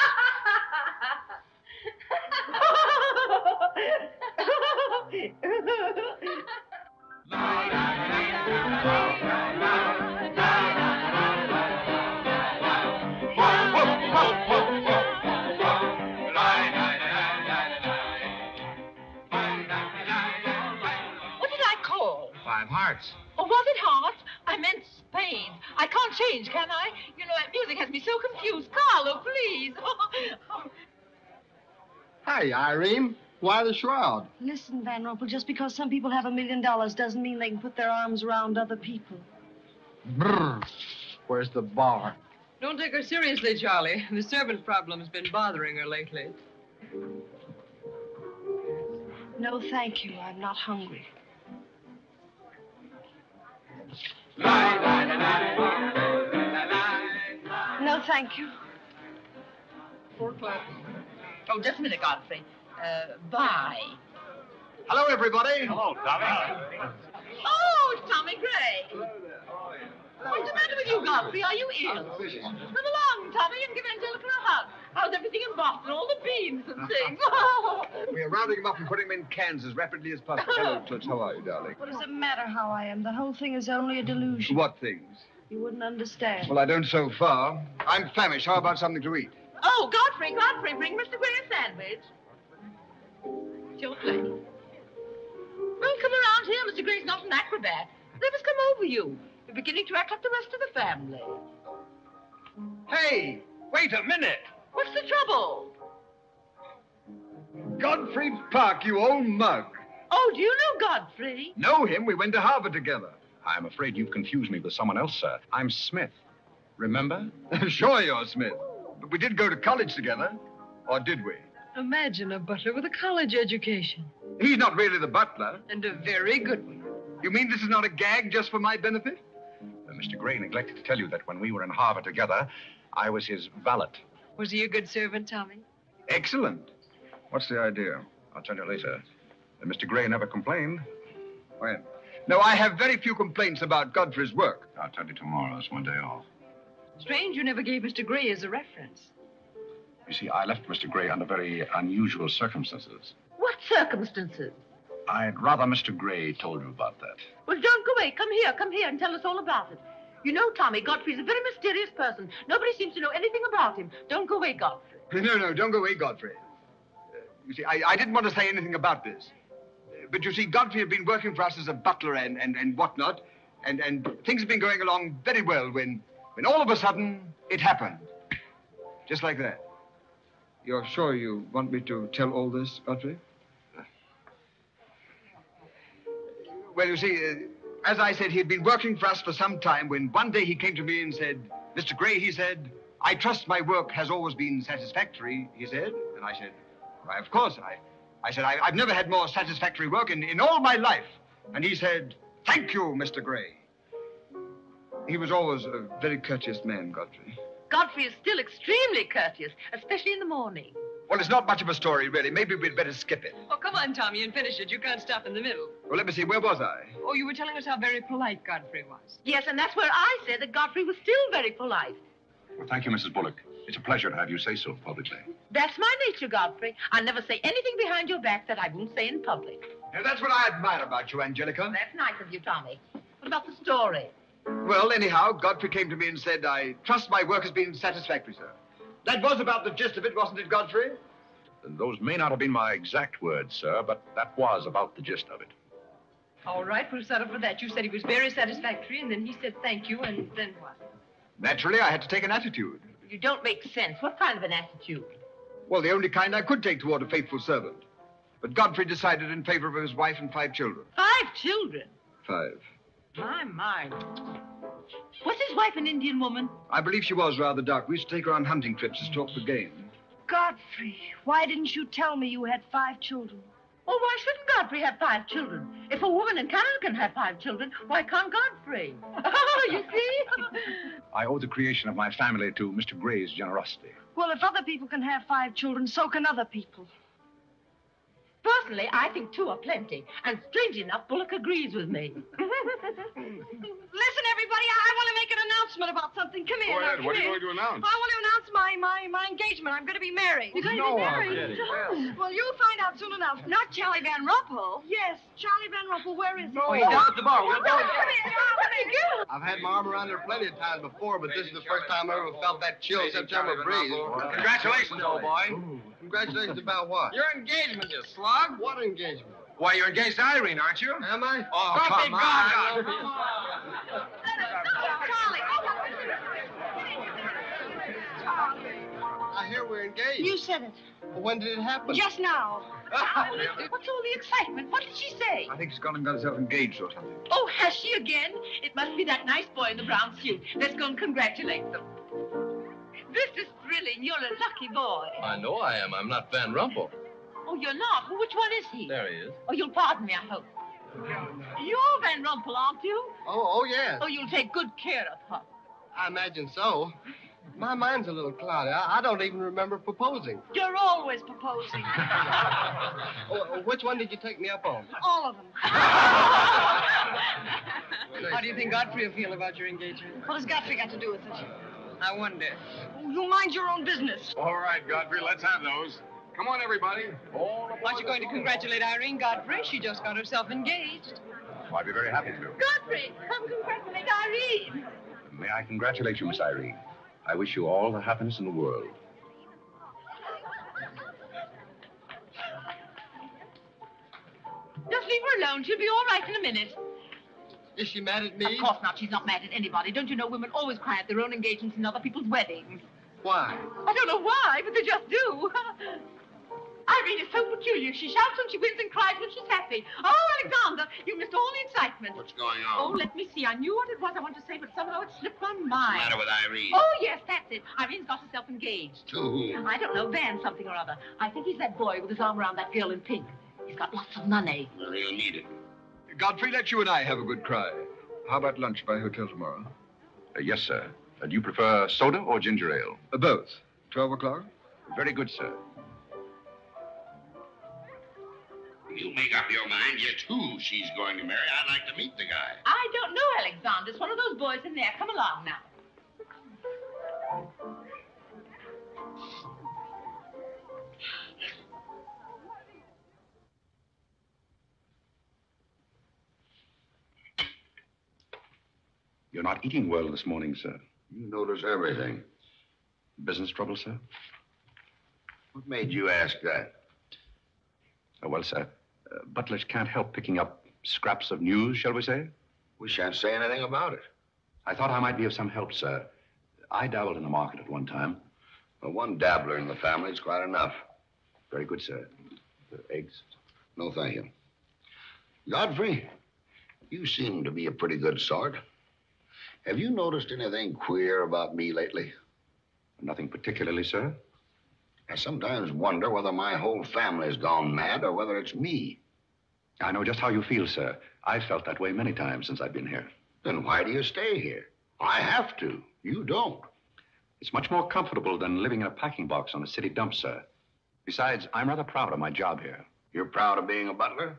Hearts. Oh, was it hearts? I meant spades. I can't change, can I? You know, that music has me so confused. Carlo, please. Hey, Irene. Why the shroud? Listen, Van Rumpel, just because some people have $1 million doesn't mean they can put their arms around other people. Brr. Where's the bar? Don't take her seriously, Charlie. The servant problem's been bothering her lately. No, thank you. I'm not hungry. No, thank you. Oh, just a minute, Godfrey. Bye. Hello, everybody. Hello, Tommy. Oh, it's Tommy Gray. What's the matter with you, Godfrey? Are you ill? Come along, Tommy, and give Angelica a hug. How's everything in Boston? All the beans and things. We are rounding him up and putting him in cans as rapidly as possible. Hello, Toots. How are you, darling? What does it matter how I am? The whole thing is only a delusion. What things? You wouldn't understand. Well, I don't so far. I'm famished. How about something to eat? Oh, Godfrey, bring Mr. Gray a sandwich. It's your plate. Well, come around here. Mr. Gray's not an acrobat. Let us come over you. You're beginning to act like the rest of the family. Hey, wait a minute. What's the trouble? Godfrey Park, you old mug. Oh, do you know Godfrey? Know him? We went to Harvard together. I'm afraid you've confused me with someone else, sir. I'm Smith. Remember? Sure you're Smith. But we did go to college together. Or did we? Imagine a butler with a college education. He's not really the butler. And a very good one. You mean this is not a gag just for my benefit? Mr. Gray neglected to tell you that when we were in Harvard together, I was his valet. Was he a good servant, Tommy? Excellent. What's the idea? I'll tell you later. Mr. Gray never complained. When? No, I have very few complaints about Godfrey's work. I'll tell you tomorrow. It's one day off. Strange you never gave Mr. Gray as a reference. You see, I left Mr. Gray under very unusual circumstances. What circumstances? I'd rather Mr. Gray told you about that. Well, don't go away. Come here and tell us all about it. You know, Tommy, Godfrey's a very mysterious person. Nobody seems to know anything about him. Don't go away, Godfrey. No, don't go away, Godfrey. You see, I didn't want to say anything about this. But you see, Godfrey had been working for us as a butler and whatnot, and things have been going along very well when all of a sudden it happened. Just like that. You're sure you want me to tell all this, Godfrey? Well, you see, as I said, he had been working for us for some time when one day he came to me and said, Mr. Gray, he said, I trust my work has always been satisfactory, he said. And I said, why, of course. I said, I've never had more satisfactory work in all my life. And he said, thank you, Mr. Gray. He was always a very courteous man, Godfrey. Godfrey is still extremely courteous, especially in the morning. Well, it's not much of a story, really. Maybe we'd better skip it. Oh, come on, Tommy, and finish it. You can't stop in the middle. Well, let me see. Where was I? Oh, you were telling us how very polite Godfrey was. Yes, and that's where I said that Godfrey was still very polite. Well, thank you, Mrs. Bullock. It's a pleasure to have you say so publicly. That's my nature, Godfrey. I'll never say anything behind your back that I won't say in public. Now, that's what I admire about you, Angelica. That's nice of you, Tommy. What about the story? Well, anyhow, Godfrey came to me and said, I trust my work has been satisfactory, sir. That was about the gist of it, wasn't it, Godfrey? Those may not have been my exact words, sir, but that was about the gist of it. All right, we'll settle for that. You said he was very satisfactory, and then he said thank you, and then what? Naturally, I had to take an attitude. You don't make sense. What kind of an attitude? Well, the only kind I could take toward a faithful servant. But Godfrey decided in favor of his wife and 5 children. 5 children? 5. My. Was his wife an Indian woman? I believe she was rather dark. We used to take her on hunting trips to stalk the game. Godfrey, why didn't you tell me you had 5 children? Well, why shouldn't Godfrey have 5 children? If a woman in Canada can have 5 children, why can't Godfrey? Oh, you see? I owe the creation of my family to Mr. Gray's generosity. Well, if other people can have 5 children, so can other people. Personally, I think 2 are plenty. And strangely enough, Bullock agrees with me. Listen, everybody, I want to make an announcement about something. Come here. Go ahead. Now, What are come you here. going to announce? I want to announce my engagement. I'm going to be married. You're going to be married? Well, you'll find out soon enough. Not Charlie Van Ruppel. Yes, Charlie Van Ruppel. Where is he? Oh, he's down at the bar. We'll go. Come here. I've had my arm around there plenty of times before, but this is the first time I ever felt that chill September breeze. Congratulations, old boy. Congratulations about what? Your engagement, you slug. What engagement? Why, you're engaged to Irene, aren't you? Am I? Oh, come on. Now, here here. We're engaged. You said it. Well, when did it happen? Just now. What's all the excitement? What did she say? I think she's gone and got herself engaged or something. Oh, has she again? It must be that nice boy in the brown suit. Let's go and congratulate them. This is thrilling. You're a lucky boy. I know I am. I'm not Van Rumpel. Oh, you're not? Well, which one is he? There he is. Oh, you'll pardon me, I hope. You're Van Rumpel, aren't you? Oh, yes. Oh, you'll take good care of her. I imagine so. My mind's a little cloudy. I don't even remember proposing. You're always proposing. Which one did you take me up on? All of them. How do you think Godfrey will feel about your engagement? What has Godfrey got to do with it? I wonder. Oh, you mind your own business. All right, Godfrey, let's have those. Come on, everybody. Aren't you going to congratulate Irene, Godfrey? She just got herself engaged. Well, I'd be very happy to. Godfrey, come congratulate Irene. May I congratulate you, Miss Irene? I wish you all the happiness in the world. Just leave her alone. She'll be all right in a minute. Is she mad at me? Of course not. She's not mad at anybody. Don't you know women always cry at their own engagements and other people's weddings? Why? I don't know why, but they just do. Irene is so peculiar. She shouts when she wins and cries when she's happy. Oh, Alexander, you missed all the excitement. What's going Oh, on? let me see. I knew what it was I wanted to say, but somehow it slipped my mind. What's the matter with Irene? Oh, yes, that's it. Irene's got herself engaged. To whom? I don't know, Van something or other. I think he's that boy with his arm around that girl in pink. He's got lots of money. Well, he'll need it. Godfrey, let you and I have a good cry. How about lunch by hotel tomorrow? Yes, sir. Do you prefer soda or ginger ale? Both. 12 o'clock? Very good, sir. You make up your mind just who she's going to marry. I'd like to meet the guy. I don't know, Alexander. It's one of those boys in there. Come along now. You're not eating well this morning, sir. You notice everything. Business trouble, sir? What made you ask that? Well, sir, butlers can't help picking up scraps of news, shall we say? We shan't say anything about it. I thought I might be of some help, sir. I dabbled in the market at one time. Well, one dabbler in the family is quite enough. Very good, sir. Eggs? No, thank you. Godfrey, you seem to be a pretty good sort. Have you noticed anything queer about me lately? Nothing particularly, sir. I sometimes wonder whether my whole family's gone mad or whether it's me. I know just how you feel, sir. I've felt that way many times since I've been here. Then why do you stay here? I have to. You don't. It's much more comfortable than living in a packing box on a city dump, sir. Besides, I'm rather proud of my job here. You're proud of being a butler?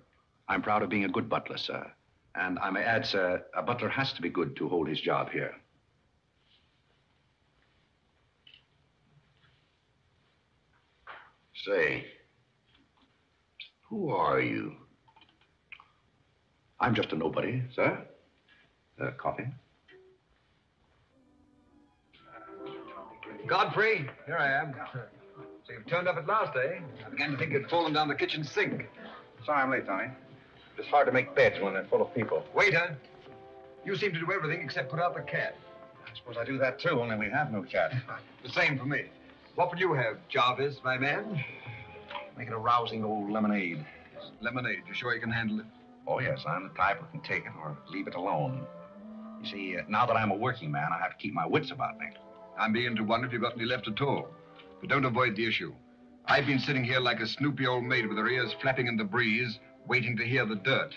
I'm proud of being a good butler, sir. And I may add, sir, a butler has to be good to hold his job here. Say, who are you? I'm just a nobody, sir. Coffee? Godfrey, here I am. So you've turned up at last, eh? I began to think you'd fallen down the kitchen sink. Sorry I'm late, Tony. It's hard to make beds when they're full of people. Waiter, you seem to do everything except put out the cat. I suppose I do that, too, only we have no cat. The same for me. What would you have, Jarvis, my man? Make it a rousing old lemonade. Lemonade. You sure you can handle it? Oh, yes, I'm the type who can take it or leave it alone. You see, now that I'm a working man, I have to keep my wits about me. I'm beginning to wonder if you've got any left at all. But don't avoid the issue. I've been sitting here like a snoopy old maid with her ears flapping in the breeze, waiting to hear the dirt.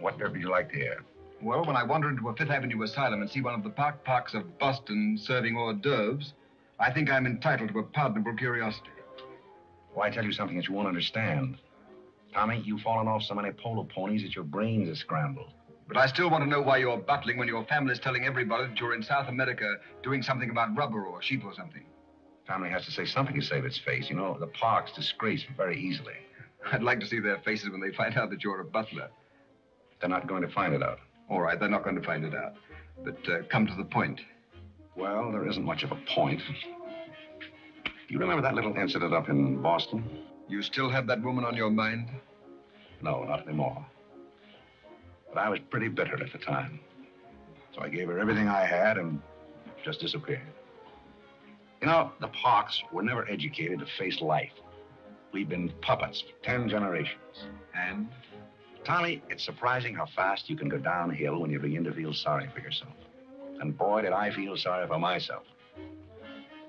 What dirt would you like to hear? Well, when I wander into a Fifth Avenue asylum and see one of the parks of Boston serving hors d'oeuvres, I think I'm entitled to a pardonable curiosity. Well, I tell you something that you won't understand. Tommy, you've fallen off so many polo ponies that your brains are scrambled. But I still want to know why you're butling when your family's telling everybody that you're in South America doing something about rubber or sheep or something. Family has to say something to save its face. You know, the park's disgraced very easily. I'd like to see their faces when they find out that you're a butler. They're not going to find it out. All right, they're not going to find it out. But come to the point. Well, there isn't much of a point. You remember that little incident up in Boston? You still have that woman on your mind? No, not anymore. But I was pretty bitter at the time. So I gave her everything I had and just disappeared. You know, the Parks were never educated to face life. We've been puppets for 10 generations. And? Tommy, it's surprising how fast you can go downhill when you begin to feel sorry for yourself. And boy, did I feel sorry for myself.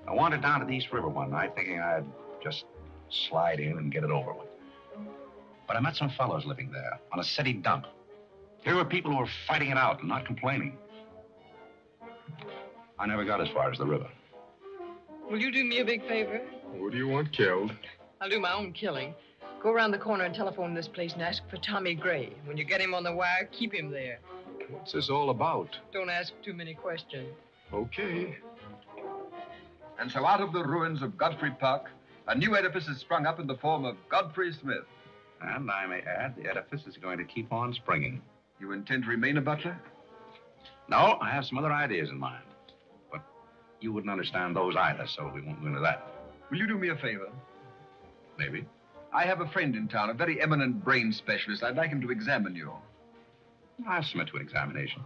I wandered down to the East River one night thinking I'd just slide in and get it over with. But I met some fellows living there on a city dump. Here were people who were fighting it out and not complaining. I never got as far as the river. Will you do me a big favor? Who do you want killed? I'll do my own killing. Go around the corner and telephone this place and ask for Tommy Gray. When you get him on the wire, keep him there. What's this all about? Don't ask too many questions. Okay. And so out of the ruins of Godfrey Park, a new edifice has sprung up in the form of Godfrey Smith. And I may add, the edifice is going to keep on springing. You intend to remain a butler? No, I have some other ideas in mind. But you wouldn't understand those either, so we won't go into that. Will you do me a favor? Maybe. I have a friend in town, a very eminent brain specialist. I'd like him to examine you. I'll submit to an examination.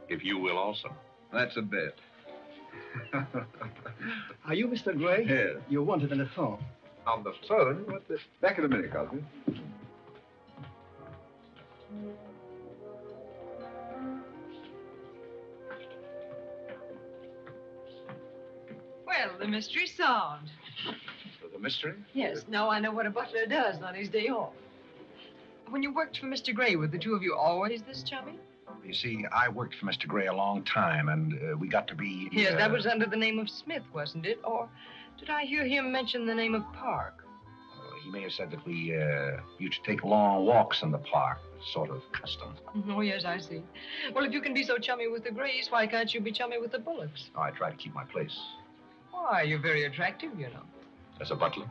If you will also. That's a bet. Are you Mr. Gray? Yes. You're wanted on the phone. On the phone? What the... Back in a minute, Godfrey. Well, the mystery's solved. The mystery? Yes, now I know what a butler does on his day off. When you worked for Mr. Gray, were the two of you always this chummy? You see, I worked for Mr. Gray a long time, and we got to be... Yes, that was under the name of Smith, wasn't it? Or did I hear him mention the name of Park? He may have said that we used to take long walks in the park, sort of custom. Oh, yes, I see. Well, if you can be so chummy with the Grays, why can't you be chummy with the Bullocks? I try to keep my place. Why, you're very attractive, you know. As a butler?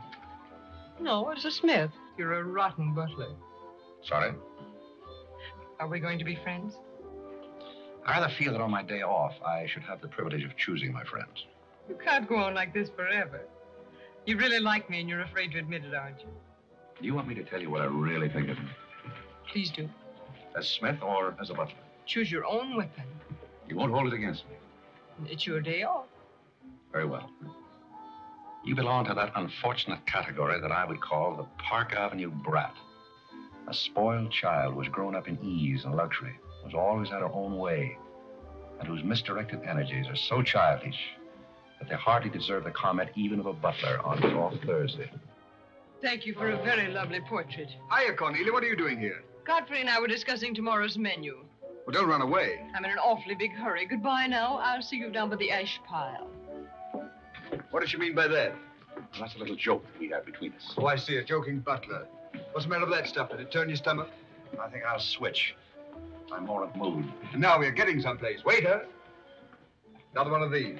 No, as a Smith. You're a rotten butler. Sorry? Are we going to be friends? I rather feel that on my day off, I should have the privilege of choosing my friends. You can't go on like this forever. You really like me and you're afraid to admit it, aren't you? Do you want me to tell you what I really think of you? Please do. As Smith or as a butler? Choose your own weapon. You won't hold it against me. It's your day off. Very well. You belong to that unfortunate category that I would call the Park Avenue brat. A spoiled child was grown up in ease and luxury, was always had her own way, and whose misdirected energies are so childish that they hardly deserve the comment even of a butler on his off Thursday. Thank you for a very lovely portrait. Hiya, Cornelia. What are you doing here? Godfrey and I were discussing tomorrow's menu. Well, don't run away. I'm in an awfully big hurry. Goodbye now. I'll see you down by the ash pile. What does she mean by that? Well, that's a little joke we had between us. Oh, I see. A joking butler. What's the matter with that stuff? Did it turn your stomach? I think I'll switch. I'm more in the mood. And now we're getting someplace. Waiter! Another one of these.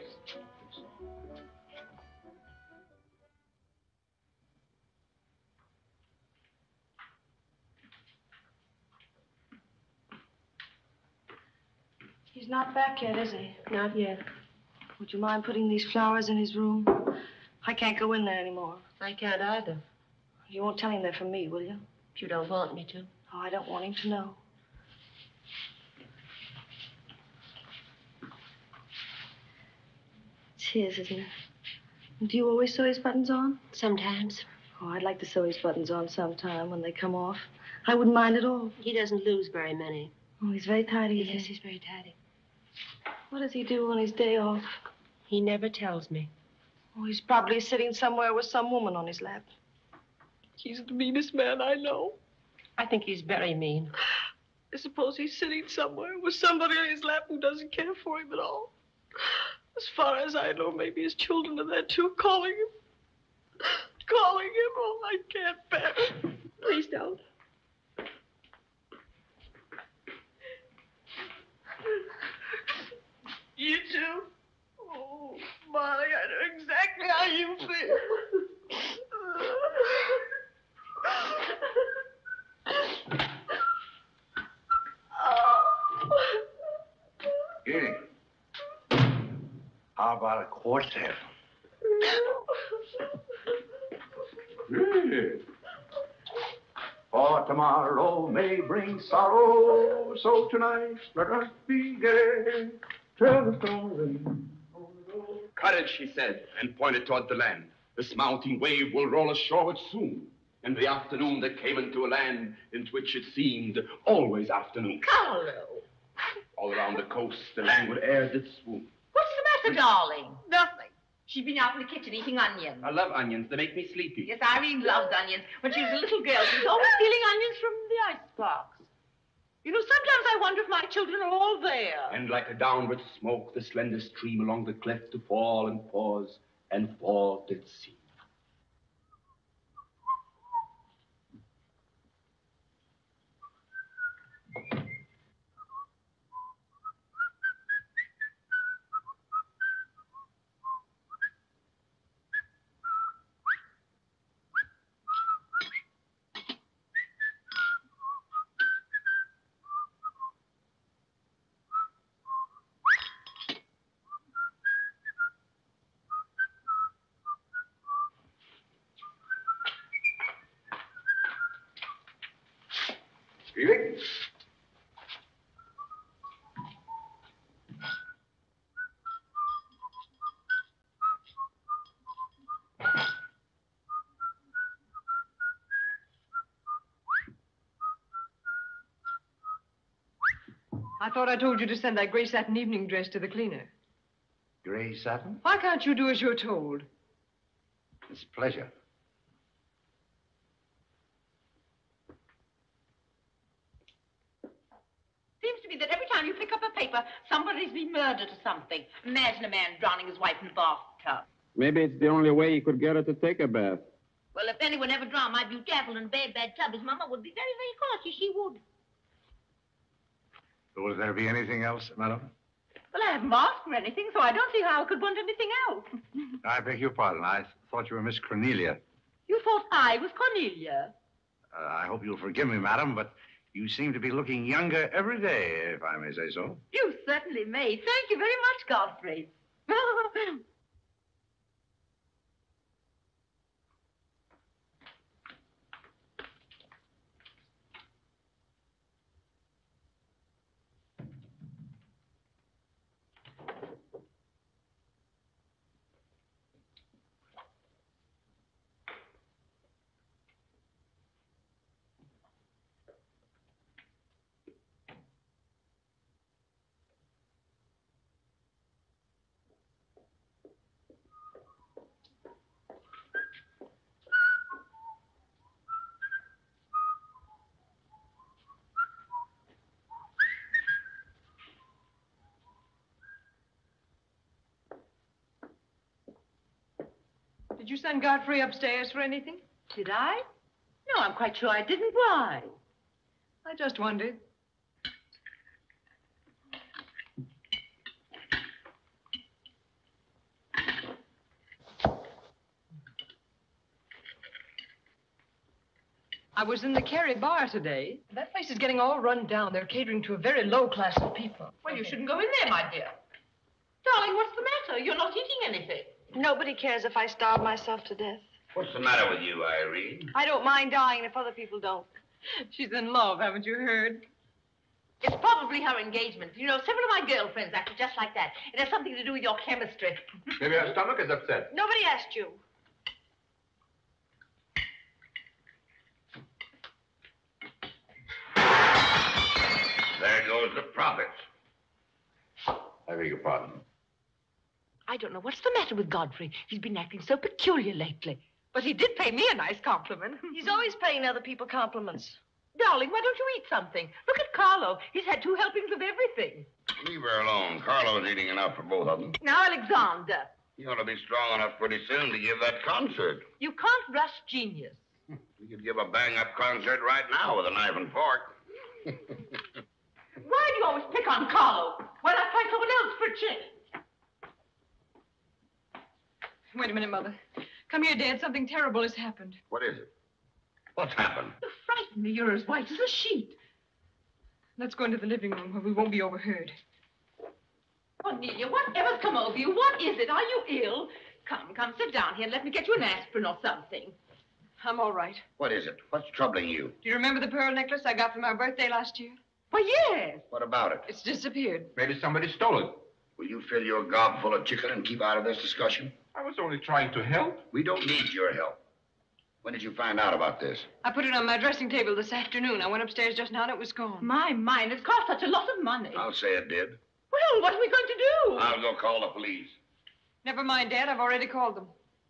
He's not back yet, is he? Not yet. Would you mind putting these flowers in his room? I can't go in there anymore. I can't either. You won't tell him they're from me, will you? If you don't want me to. Oh, I don't want him to know. It's his, isn't it? Do you always sew his buttons on? Sometimes. Oh, I'd like to sew his buttons on sometime when they come off. I wouldn't mind at all. He doesn't lose very many. Oh, he's very tidy. Yes, he's very tidy. What does he do on his day off? He never tells me. Oh, he's probably sitting somewhere with some woman on his lap. He's the meanest man I know. I think he's very mean. I suppose he's sitting somewhere with somebody on his lap who doesn't care for him at all. As far as I know, maybe his children are there too, calling him. Calling him. Oh, I can't bear it. Please don't. You too? Oh, Molly, I know exactly how you feel. Here. How about a quartet? Good. For tomorrow may bring sorrow, so tonight let us be gay. Tell the story. Courage, he said, and pointed toward the land. This mounting wave will roll us shoreward soon. In the afternoon, they came into a land in which it seemed always afternoon. Carlo! All around the coast, the languid air did swoon. What's the matter, darling? Nothing. She's been out in the kitchen eating onions. I love onions. They make me sleepy. Yes, Irene loved onions. When she was a little girl, she was always stealing onions from the icebox. You know, sometimes I wonder if my children are all there. And like a downward smoke, the slender stream along the cleft to fall and pause, and fall did seem. Evening. I thought I told you to send that gray satin evening dress to the cleaner. Gray satin? Why can't you do as you're told? It's a pleasure. Seems to me that every time you pick up a paper, somebody's been murdered or something. Imagine a man drowning his wife in a bathtub. Maybe it's the only way he could get her to take a bath. Well, if anyone ever drowned my beauty apple in a bad tub, his mama would be very, very cautious. She would. Will there be anything else, madam? Well, I haven't asked for anything, so I don't see how I could want anything else. I beg your pardon. I thought you were Miss Cornelia. You thought I was Cornelia? I hope you'll forgive me, madam, but you seem to be looking younger every day, if I may say so. You certainly may. Thank you very much, Godfrey. Did you send Godfrey upstairs for anything? Did I? No, I'm quite sure I didn't. Why? I just wondered. I was in the Cary bar today. That place is getting all run down. They're catering to a very low class of people. Well, you shouldn't go in there, my dear. Darling, what's the matter? You're not eating anything. Nobody cares if I starve myself to death. What's the matter with you, Irene? I don't mind dying if other people don't. She's in love, haven't you heard? It's probably her engagement. You know, several of my girlfriends acted just like that. It has something to do with your chemistry. Maybe her stomach is upset. Nobody asked you. There goes the profits. I beg your pardon. I don't know what's the matter with Godfrey. He's been acting so peculiar lately. But he did pay me a nice compliment. He's always paying other people compliments. Darling, why don't you eat something? Look at Carlo. He's had 2 helpings of everything. Leave her alone. Carlo's eating enough for both of them. Now, Alexander. You ought to be strong enough pretty soon to give that concert. You can't rush genius. You could give a bang-up concert right now with a knife and fork. Why do you always pick on Carlo? Why not find someone else for a change? Wait a minute, Mother. Come here, Dad. Something terrible has happened. What is it? What's happened? You frighten me. You're as white as a sheet. Let's go into the living room where we won't be overheard. Cornelia, whatever's come over you? What is it? Are you ill? Come, sit down here and let me get you an aspirin or something. I'm all right. What is it? What's troubling you? Do you remember the pearl necklace I got for my birthday last year? Why, yes. What about it? It's disappeared. Maybe somebody stole it. Will you fill your gob full of chicken and keep out of this discussion? I was only trying to help. We don't need your help. When did you find out about this? I put it on my dressing table this afternoon. I went upstairs just now and it was gone. My mind, it cost such a lot of money. I'll say it did. Well, what are we going to do? I'll go call the police. Never mind, Dad. I've already called them.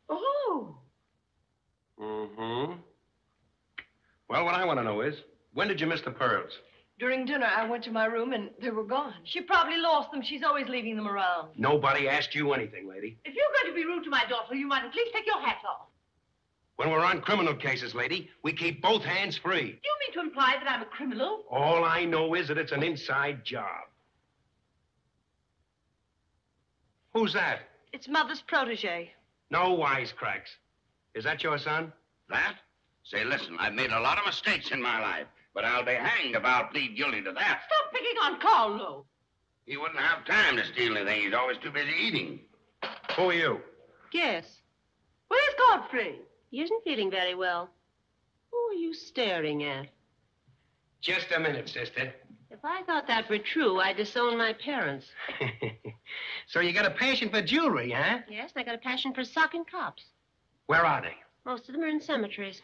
Oh. Mm-hmm. Well, what I want to know is, when did you miss the pearls? During dinner, I went to my room and they were gone. She probably lost them. She's always leaving them around. Nobody asked you anything, lady. If you're going to be rude to my daughter, you might at least take your hat off. When we're on criminal cases, lady, we keep both hands free. Do you mean to imply that I'm a criminal? All I know is that it's an inside job. Who's that? It's Mother's protege. No wisecracks. Is that your son? That? Say, listen, I've made a lot of mistakes in my life, but I'll be hanged if I'll plead guilty to that. Stop picking on Carlo. He wouldn't have time to steal anything. He's always too busy eating. Who are you? Yes. Where's Godfrey? He isn't feeling very well. Who are you staring at? Just a minute, sister. If I thought that were true, I'd disown my parents. So you got a passion for jewelry, huh? Yes, and I got a passion for socking cops. Where are they? Most of them are in cemeteries.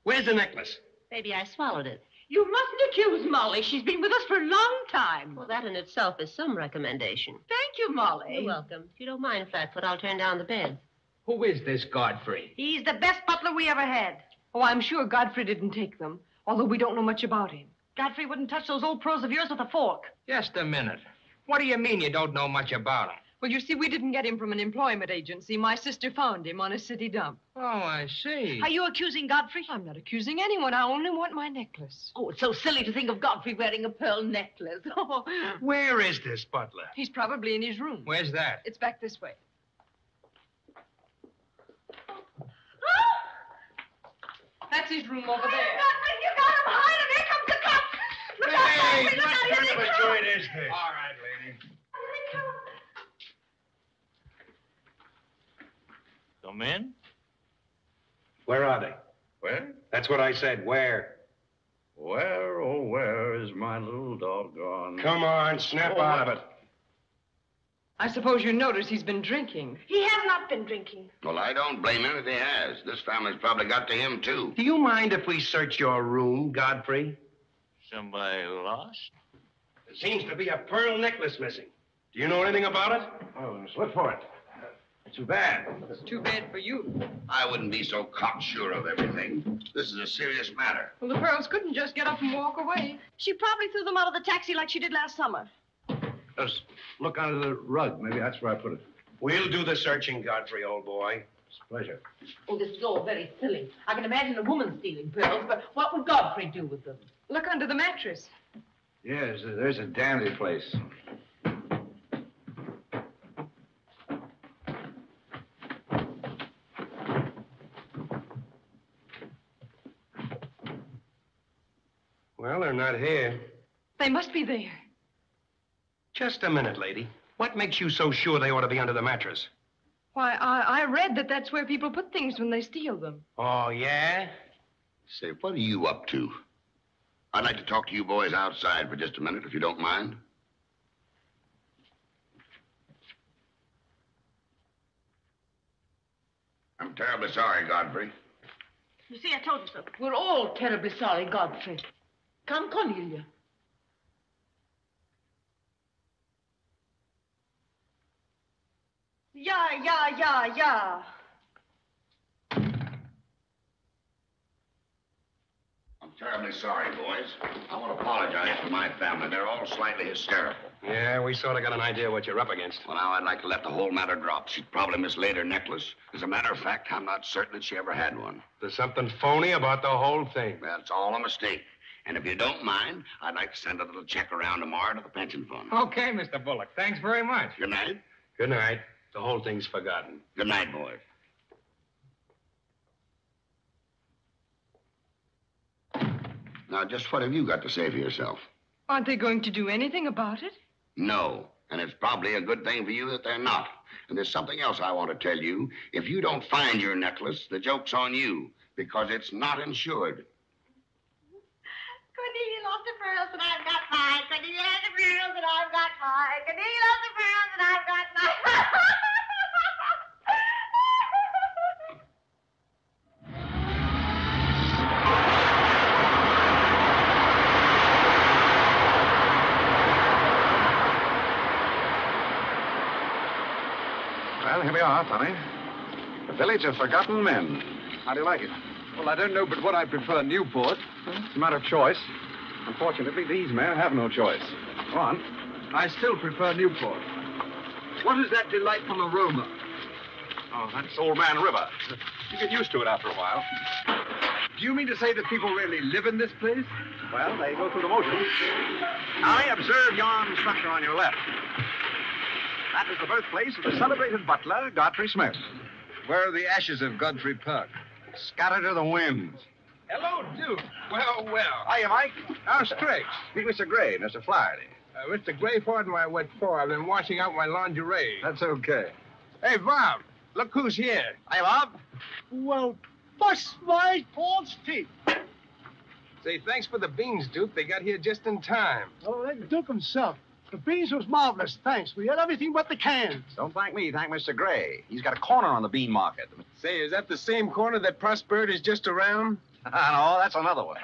Where's the necklace? Maybe I swallowed it. You mustn't accuse Molly. She's been with us for a long time. Well, that in itself is some recommendation. Thank you, Molly. You're welcome. If you don't mind, Flatfoot, I'll turn down the bed. Who is this Godfrey? He's the best butler we ever had. Oh, I'm sure Godfrey didn't take them, although we don't know much about him. Godfrey wouldn't touch those old pearls of yours with a fork. Just a minute. What do you mean you don't know much about him? Well, you see, we didn't get him from an employment agency. My sister found him on a city dump. Oh, I see. Are you accusing Godfrey? I'm not accusing anyone. I only want my necklace. Oh, it's so silly to think of Godfrey wearing a pearl necklace. Oh. Where is this butler? He's probably in his room. Where's that? It's back this way. That's his room over there. You got him hide him. Here comes the cops. Look out, Hey, Godfrey. Look what out. Here kind they of a come. joint is this? All right, lady. Here they come. Come in. Where are they? Where? That's what I said. Where? Where, oh, where is my little doggone? Come on, snap out of it. I suppose you notice he's been drinking. He has not been drinking. Well, I don't blame him if he has. This family's probably got to him, too. Do you mind if we search your room, Godfrey? Somebody lost? There seems to be a pearl necklace missing. Do you know anything about it? Oh, look for it. Too bad. It's too bad for you. I wouldn't be so cocksure of everything. This is a serious matter. Well, the pearls couldn't just get up and walk away. She probably threw them out of the taxi like she did last summer. Just look under the rug. Maybe that's where I put it. We'll do the searching, Godfrey, old boy. It's a pleasure. Oh, this is all very silly. I can imagine a woman stealing pearls, but what would Godfrey do with them? Look under the mattress. Yes, there's a dandy place. Well, they're not here. They must be there. Just a minute, lady. What makes you so sure they ought to be under the mattress? Why, I read that that's where people put things when they steal them. Oh, yeah? Say, what are you up to? I'd like to talk to you boys outside for just a minute, if you don't mind. I'm terribly sorry, Godfrey. You see, I told you so. We're all terribly sorry, Godfrey. Come, Cornelia. Yeah. I'm terribly sorry, boys. I want to apologize for my family. They're all slightly hysterical. Yeah, we sort of got an idea what you're up against. Well, now I'd like to let the whole matter drop. She probably mislaid her necklace. As a matter of fact, I'm not certain that she ever had one. There's something phony about the whole thing. That's all a mistake. And if you don't mind, I'd like to send a little check around tomorrow to the pension fund. Okay, Mr. Bullock. Thanks very much. Good night. Good night. The whole thing's forgotten. Good night, boys. Now, just what have you got to say for yourself? Aren't they going to do anything about it? No. And it's probably a good thing for you that they're not. And there's something else I want to tell you. If you don't find your necklace, the joke's on you, because it's not insured. Cornelia lost the pearls and I've got mine. Cornelia lost the pearls and I've got mine. Cornelia lost the pearls and I've Well, here we are, Tommy. The village of forgotten men. How do you like it? Well, I don't know but what I prefer Newport. It's a matter of choice. Unfortunately, these men have no choice. Go on. I still prefer Newport. What is that delightful aroma? Oh, that's Old Man River. You get used to it after a while. Do you mean to say that people really live in this place? Well, they go through the motions. Now, observe yon structure on your left. That is the birthplace of the celebrated butler, Godfrey Smith. Where are the ashes of Godfrey Park? Scattered to the winds. Hello, Duke. Well, well. Hiya, Mike. How's tricks? Meet Mr. Gray, Mr. Flaherty. Mr. Gray, pardon my wet floor. I've been washing out my lingerie. That's okay. Hey, Bob, look who's here. Hiya, Bob. Well, bust my false teeth. Say, thanks for the beans, Duke. They got here just in time. Oh, that Duke himself. The beans was marvelous, thanks. We had everything but the cans. Don't thank me. Thank Mr. Gray. He's got a corner on the bean market. Say, is that the same corner that Prosperity is just around? No, that's another one.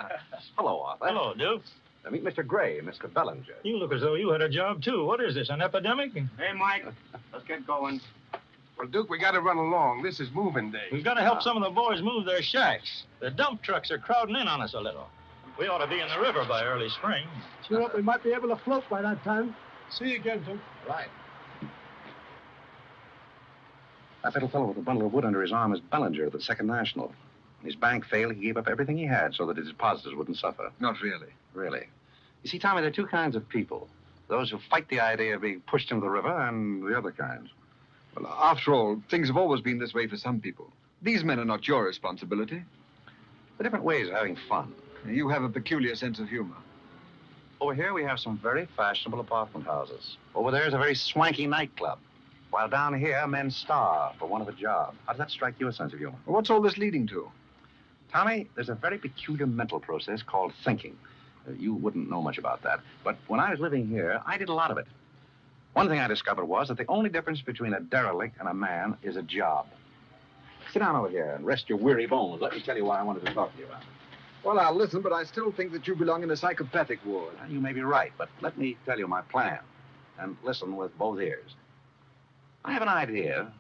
Hello, Arthur. Hello, Duke. Meet Mr. Gray, Mr. Bellinger. You look as though you had a job, too. What is this, an epidemic? Hey, Mike, let's get going. Well, Duke, we got to run along. This is moving day. We've got to help some of the boys move their shacks. The dump trucks are crowding in on us a little. We ought to be in the river by early spring. Sure up, we might be able to float by that time. See you again, Duke. Right. That little fellow with a bundle of wood under his arm is Bellinger of the Second National. When his bank failed, he gave up everything he had so that his depositors wouldn't suffer. Not really. Really. You see, Tommy, there are two kinds of people. Those who fight the idea of being pushed into the river and the other kinds. Well, after all, things have always been this way for some people. These men are not your responsibility. The different ways of having fun. You have a peculiar sense of humor. Over here, we have some very fashionable apartment houses. Over there is a very swanky nightclub. While down here, men starve for want of a job. How does that strike your sense of humor? Well, what's all this leading to? Tommy, there's a very peculiar mental process called thinking. You wouldn't know much about that. But when I was living here, I did a lot of it. One thing I discovered was that the only difference between a derelict and a man is a job. Sit down over here and rest your weary bones. Let me tell you what I wanted to talk to you about. Well, I'll listen, but I still think that you belong in the psychopathic ward. Well, you may be right, but let me tell you my plan. And listen with both ears. I have an idea.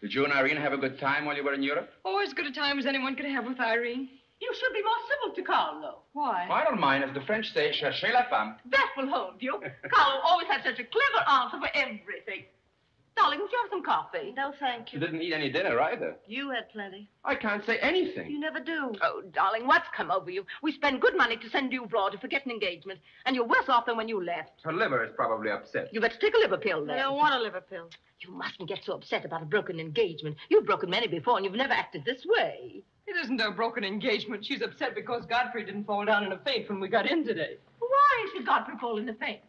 Did you and Irene have a good time while you were in Europe? Oh, as good a time as anyone could have with Irene. You should be more civil to Carlo. Why? I don't mind. As the French say, cherchez la femme. That will hold you. Carlo always had such a clever answer for everything. Darling, would you have some coffee? No, thank You you. didn't eat any dinner either. You had plenty. I can't say anything. You never do. Oh, darling, what's come over you? We spend good money to send you abroad to forget an engagement, and you're worse off than when you left. Her liver is probably upset. You better take a liver pill, then. I don't want a liver pill. You mustn't get so upset about a broken engagement. You've broken many before, and you've never acted this way. It isn't a broken engagement. She's upset because Godfrey didn't fall down in a faint when we got in today. Why should Godfrey fall in a faint?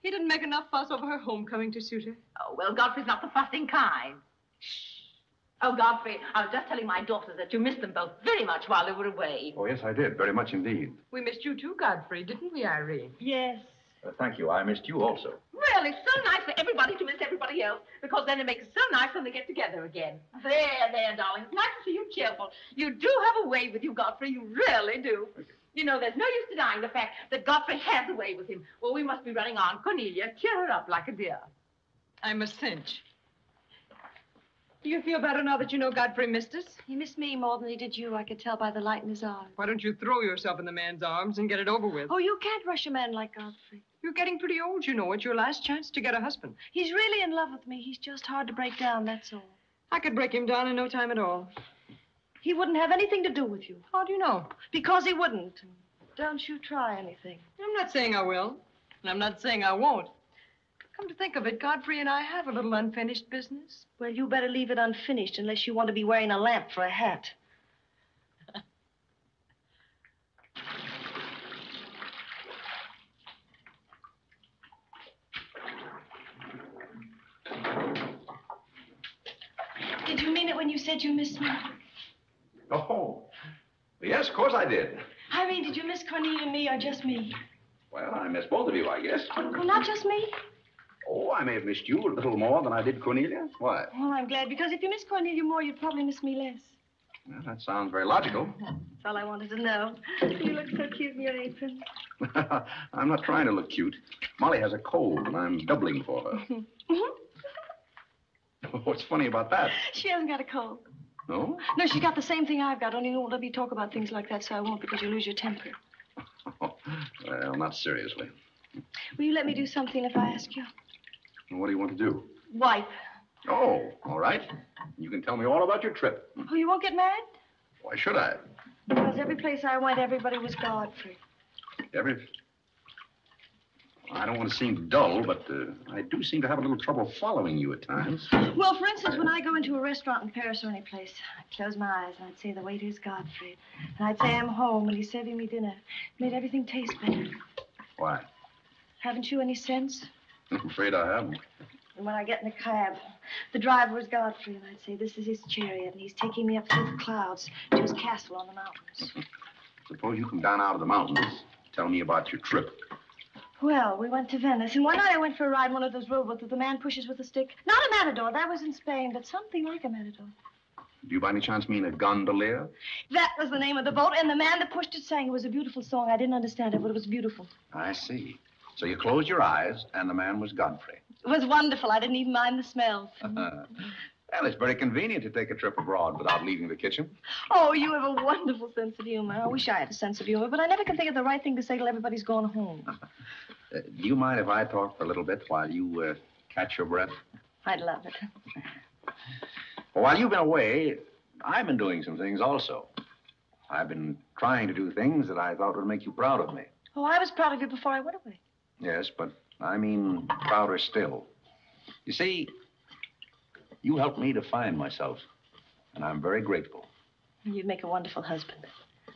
He didn't make enough fuss over her homecoming to suit her. Oh, well, Godfrey's not the fussing kind. Oh, Godfrey, I was just telling my daughters that you missed them both very much while they were away. Oh, yes, I did. Very much indeed. We missed you too, Godfrey, didn't we, Irene? Yes. Thank you. I missed you also. Really, so nice for everybody to miss everybody else, because then it makes it so nice when they get together again. There, darling. It's nice to see you cheerful. You do have a way with you, Godfrey. You really do. You know, there's no use denying the fact that Godfrey has a way with him. Well, we must be running on. Cornelia, cheer her up like a dear. I'm a cinch. Do you feel better now that you know Godfrey missed us? He missed me more than he did you. I could tell by the light in his eyes. Why don't you throw yourself in the man's arms and get it over with? Oh, you can't rush a man like Godfrey. You're getting pretty old, you know. It's your last chance to get a husband. He's really in love with me. He's just hard to break down, that's all. I could break him down in no time at all. He wouldn't have anything to do with you. How do you know? Because he wouldn't. Don't you try anything. I'm not saying I will, and I'm not saying I won't. Come to think of it, Godfrey and I have a little unfinished business. Well, you better leave it unfinished unless you want to be wearing a lamp for a hat. said you missed me. Oh, yes, of course I did. Irene, did you miss Cornelia and me or just me? Well, I missed both of you, I guess. Well, not just me. Oh, I may have missed you a little more than I did Cornelia. Why? Well, I'm glad, because if you miss Cornelia more, you'd probably miss me less. Well, that sounds very logical. That's all I wanted to know. You look so cute in your apron. I'm not trying to look cute. Molly has a cold, and I'm doubling for her. What's funny about that? She hasn't got a cold. No? No, she's got the same thing I've got, only you won't let me talk about things like that, so I won't, because you lose your temper. Well, not seriously. Will you let me do something if I ask you? What do you want to do? Wipe. Oh, all right. You can tell me all about your trip. Oh, you won't get married? Why should I? Because every place I went, everybody was Godfrey. I don't want to seem dull, but I do seem to have a little trouble following you at times. Well, for instance, when I go into a restaurant in Paris or any place, I'd close my eyes and I'd say, the waiter's Godfrey. And I'd say I'm home and he's serving me dinner. Made everything taste better. Why? Haven't you any sense? I'm afraid I haven't. And when I get in a cab, the driver was Godfrey, and I'd say, this is his chariot, and he's taking me up through the clouds to his castle on the mountains. Suppose you come down out of the mountains. Tell me about your trip. Well, we went to Venice, and one night I went for a ride in one of those rowboats that the man pushes with a stick. Not a matador, that was in Spain, but something like a matador. Do you by any chance mean a gondolier? That was the name of the boat, and the man that pushed it sang. It was a beautiful song. I didn't understand it, but it was beautiful. I see. So you closed your eyes, and the man was Godfrey. It was wonderful. I didn't even mind the smell. Well, it's very convenient to take a trip abroad without leaving the kitchen. Oh, you have a wonderful sense of humor. I wish I had a sense of humor, but I never can think of the right thing to say till everybody's gone home. Do you mind if I talk for a little bit while you catch your breath? I'd love it. Well, while you've been away, I've been doing some things also. I've been trying to do things that I thought would make you proud of me. Oh, I was proud of you before I went away. Yes, but I mean prouder still. You see, you helped me to find myself, and I'm very grateful. You'd make a wonderful husband.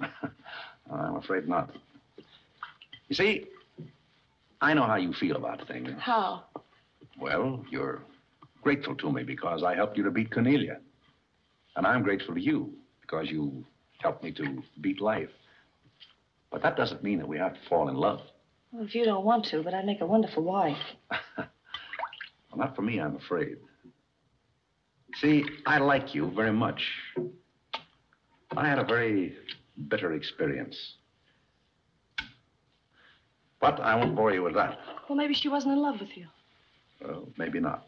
I'm afraid not. You see, I know how you feel about things. How? Well, you're grateful to me because I helped you to beat Cornelia. And I'm grateful to you because you helped me to beat life. But that doesn't mean that we have to fall in love. Well, if you don't want to, but I'd make a wonderful wife. Well, not for me, I'm afraid. See, I like you very much. I had a very bitter experience. But I won't bore you with that. Well, maybe she wasn't in love with you. Well, maybe not.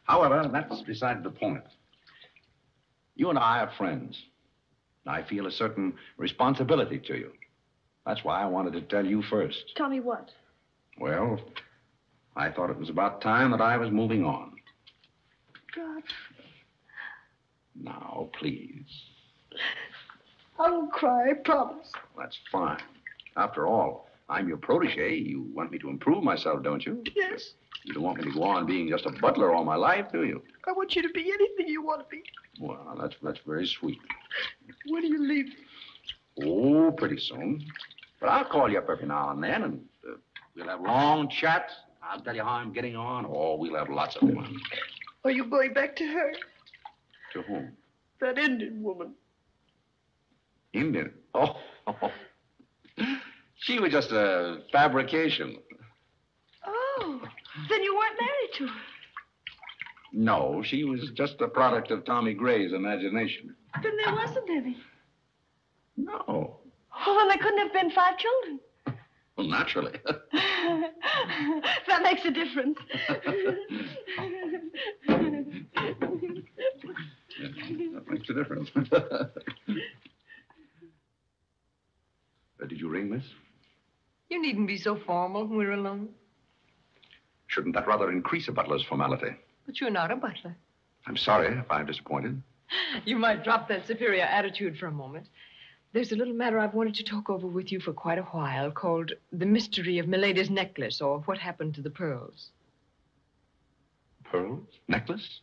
However, that's beside the point. You and I are friends. I feel a certain responsibility to you. That's why I wanted to tell you first. Tell me what? Well, I thought it was about time that I was moving on. God. Now, please. I won't cry, I promise. That's fine. After all, I'm your protege. You want me to improve myself, don't you? Yes. You don't want me to go on being just a butler all my life, do you? I want you to be anything you want to be. Well, that's very sweet. When are you leaving? Oh, pretty soon. But I'll call you up every now and then, and we'll have long chats. I'll tell you how I'm getting on. Oh, we'll have lots of fun. Are you going back to her? To whom? That Indian woman. Indian? Oh. She was just a fabrication. Oh, then you weren't married to her. No, she was just a product of Tommy Gray's imagination. Then there wasn't any. No. Oh, well, there couldn't have been 5 children. Well, naturally. That makes a difference. That makes a difference. Did you ring, miss? You needn't be so formal when we're alone. Shouldn't that rather increase a butler's formality? But you're not a butler. I'm sorry if I'm disappointed. You might drop that superior attitude for a moment. There's a little matter I've wanted to talk over with you for quite a while called The Mystery of Milady's Necklace, or What Happened to the Pearls. Pearls? Necklace?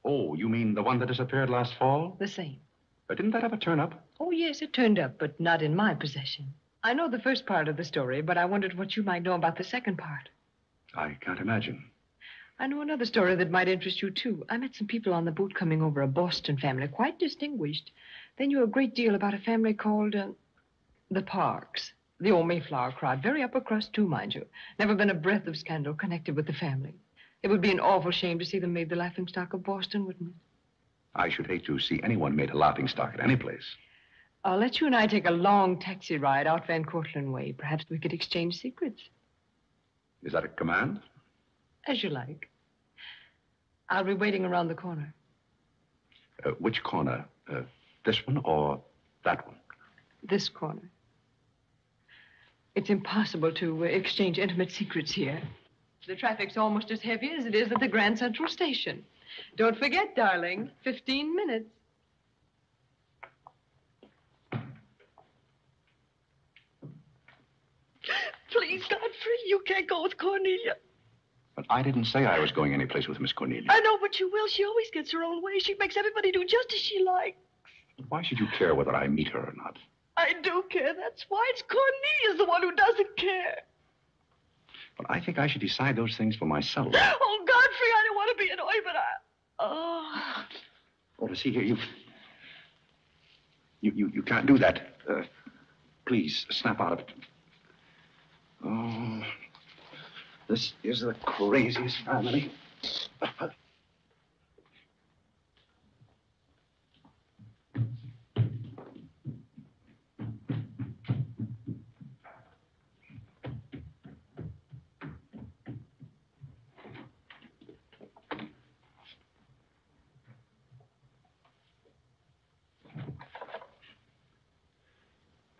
Oh, you mean the one that disappeared last fall? The same. Didn't that ever turn up? Oh, yes, it turned up, but not in my possession. I know the first part of the story, but I wondered what you might know about the second part. I can't imagine. I know another story that might interest you, too. I met some people on the boat coming over, a Boston family, quite distinguished. They knew a great deal about a family called the Parks. The old Mayflower crowd. Very upper crust, too, mind you. Never been a breath of scandal connected with the family. It would be an awful shame to see them made the laughingstock of Boston, wouldn't it? I should hate to see anyone made a laughingstock at any place. I'll let you and I take a long taxi ride out Van Cortlandt way. Perhaps we could exchange secrets. Is that a command? As you like. I'll be waiting around the corner. Which corner? This one or that one? This corner. It's impossible to exchange intimate secrets here. The traffic's almost as heavy as it is at the Grand Central Station. Don't forget, darling, 15 minutes. Please, Godfrey, you can't go with Cornelia. But I didn't say I was going any place with Miss Cornelia. I know, but you will. She always gets her own way. She makes everybody do just as she likes. Why should you care whether I meet her or not? I do care. That's why. It's Cornelia's the one who doesn't care. But I think I should decide those things for myself. Oh, Godfrey, I don't want to be annoyed, but Oh, to see here, you can't do that. Please, snap out of it. Oh, this is the craziest family.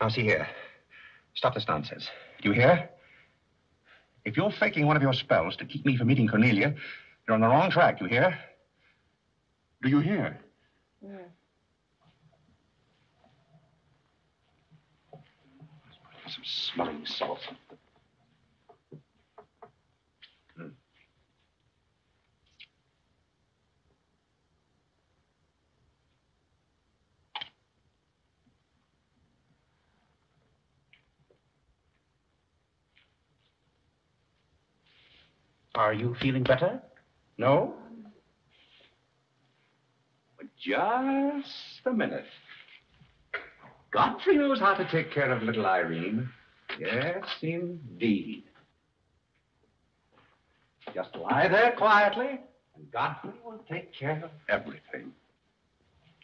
Now, see here. Stop this nonsense. Do you hear? If you're faking one of your spells to keep me from meeting Cornelia, you're on the wrong track, you hear? Do you hear? Yeah. Some smelling salt. Are you feeling better? No? But just a minute. Godfrey knows how to take care of little Irene. Yes, indeed. Just lie there quietly, and Godfrey will take care of everything.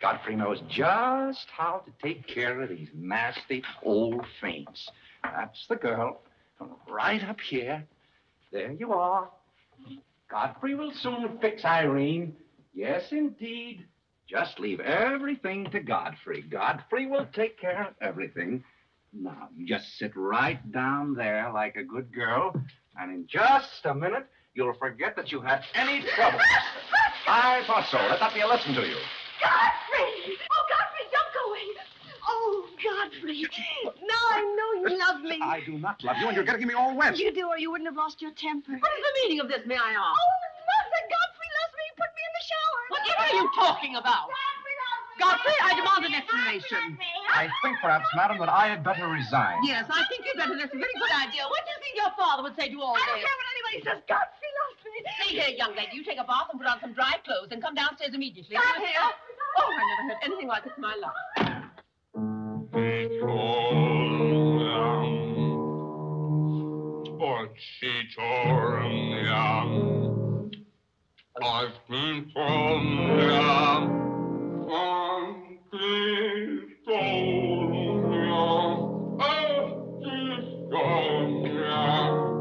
Godfrey knows just how to take care of these nasty old faints. That's the girl. Right up here. There you are. Godfrey will soon fix Irene. Yes, indeed. Just leave everything to Godfrey. Godfrey will take care of everything. Now, you just sit right down there like a good girl, and in just a minute, you'll forget that you had any trouble. I thought so. Let that be a lesson to you. Godfrey! Oh, Godfrey, don't go away. Oh, Godfrey. Now I know you love me. I do not love you, and you're getting me all wet. You do, or you wouldn't have lost your temper. What is the meaning of this, may I ask? Oh, Mother, Godfrey loves me. He put me in the shower. Whatever are you talking about? Godfrey, I demand an explanation. I think, perhaps, madam, that I had better resign. Yes, I think you'd better. That's a very good idea. What do you think your father would say to all I this? don't care what anybody says. Godfrey loves me. See here, young lady, you take a bath and put on some dry clothes and come downstairs immediately. I'm here. Oh, I never heard anything like this in my life. I've been from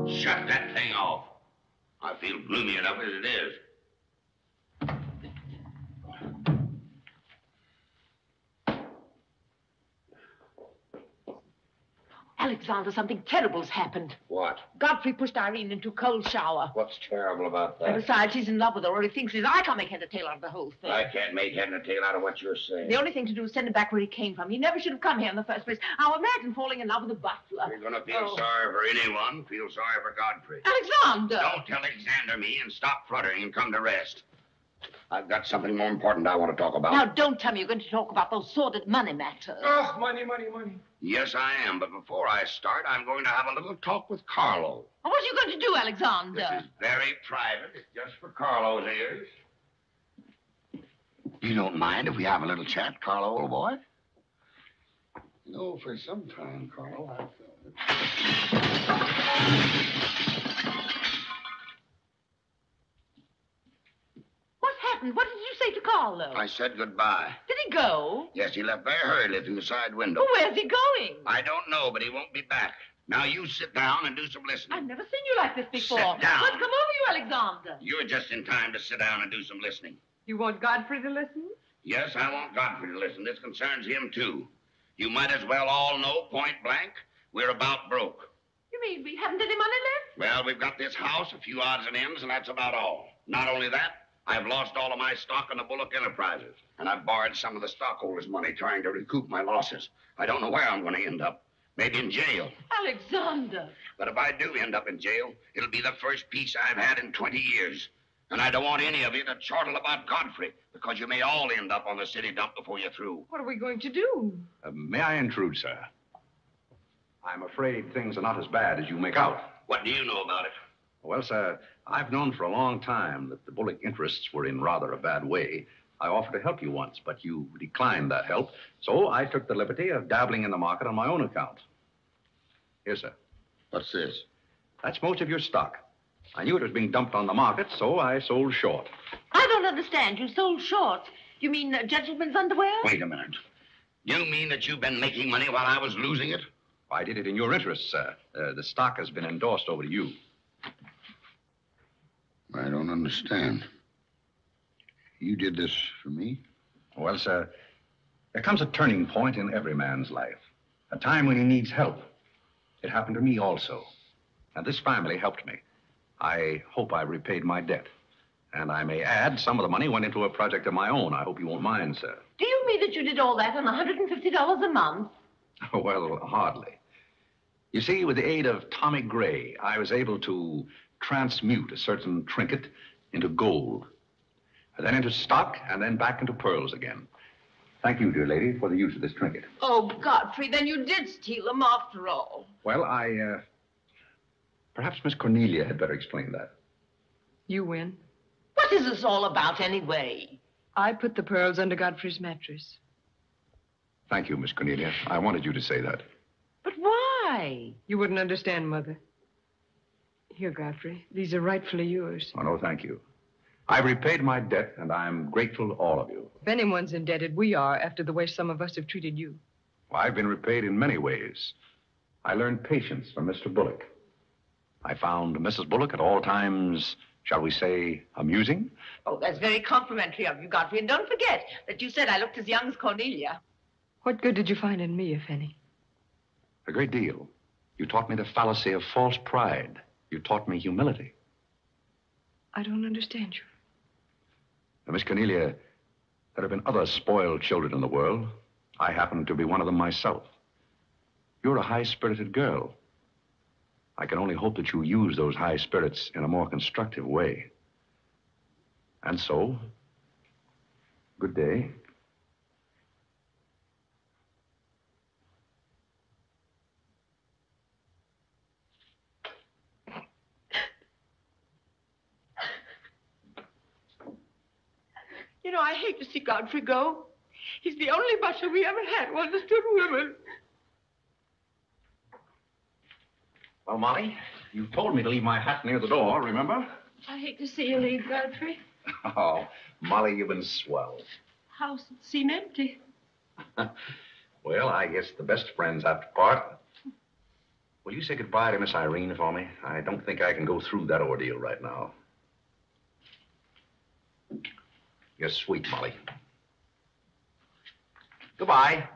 Shut that thing off. I feel gloomy enough as it is. Alexander, something terrible's happened. What? Godfrey pushed Irene into a cold shower. What's terrible about And that? besides, he's in love with her, or he thinks he is. I can't make head or tail out of the whole thing. I can't make head and tail out of what you're saying. The only thing to do is send him back where he came from. He never should have come here in the first place. Now imagine falling in love with a butler. You're gonna feel sorry for anyone. Feel sorry for Godfrey. Alexander! Don't Alexander me and stop fluttering and come to rest. I've got something more important I want to talk about. Now, don't tell me you're going to talk about those sordid money matters. Oh, money, money, money. Yes, I am. But before I start, I'm going to have a little talk with Carlo. What are you going to do, Alexander? This is very private. It's just for Carlo's ears. You don't mind if we have a little chat, Carlo, old boy? You know, for some time, Carlo, I've felt it. What happened? What did you say to Carlo? I said goodbye. Did he go? Yes, he left very hurriedly through the side window. Well, where's he going? I don't know, but he won't be back. Now, you sit down and do some listening. I've never seen you like this before. Sit down. What's come over you, Alexander? You're just in time to sit down and do some listening. You want Godfrey to listen? Yes, I want Godfrey to listen. This concerns him, too. You might as well all know, point blank, we're about broke. You mean we haven't any money left? Well, we've got this house, a few odds and ends, and that's about all. Not only that, I've lost all of my stock in the Bullock Enterprises, and I've borrowed some of the stockholders' money trying to recoup my losses. I don't know where I'm going to end up. Maybe in jail. Alexander. But if I do end up in jail, it'll be the first peace I've had in 20 years. And I don't want any of you to chortle about Godfrey, because you may all end up on the city dump before you're through. What are we going to do? May I intrude, sir? I'm afraid things are not as bad as you make out. What do you know about it? Well, sir, I've known for a long time that the Bullock interests were in rather a bad way. I offered to help you once, but you declined that help. So I took the liberty of dabbling in the market on my own account. Here, sir. What's this? That's most of your stock. I knew it was being dumped on the market, so I sold short. I don't understand. You sold short. You mean gentlemen's underwear? Wait a minute. You mean that you've been making money while I was losing it? I did it in your interest, sir. The stock has been endorsed over to you. I don't understand. You did this for me? Well, sir, there comes a turning point in every man's life. A time when he needs help. It happened to me also. And this family helped me. I hope I repaid my debt. And I may add, some of the money went into a project of my own. I hope you won't mind, sir. Do you mean that you did all that on $150 a month? Well, hardly. You see, with the aid of Tommy Gray, I was able to transmute a certain trinket into gold. And then into stock, and then back into pearls again. Thank you, dear lady, for the use of this trinket. Oh, Godfrey, then you did steal them after all. Well, perhaps Miss Cornelia had better explain that. You win. What is this all about, anyway? I put the pearls under Godfrey's mattress. Thank you, Miss Cornelia. I wanted you to say that. But why? You wouldn't understand, Mother. Here, Godfrey. These are rightfully yours. Oh, no, thank you. I've repaid my debt, and I'm grateful to all of you. If anyone's indebted, we are, after the way some of us have treated you. Well, I've been repaid in many ways. I learned patience from Mr. Bullock. I found Mrs. Bullock at all times, shall we say, amusing. Oh, that's very complimentary of you, Godfrey. And don't forget that you said I looked as young as Cornelia. What good did you find in me, if any? A great deal. You taught me the fallacy of false pride. You taught me humility. I don't understand you. Now, Miss Cornelia, there have been other spoiled children in the world. I happen to be one of them myself. You're a high-spirited girl. I can only hope that you use those high spirits in a more constructive way. And so, good day. You know, I hate to see Godfrey go. He's the only butcher we ever had who understood women. Well, Molly, you told me to leave my hat near the door, remember? I hate to see you leave, Godfrey. Oh, Molly, you've been swell. House would seem empty. Well, I guess the best friends have to part. Will you say goodbye to Miss Irene for me? I don't think I can go through that ordeal right now. You're sweet, Molly. Goodbye.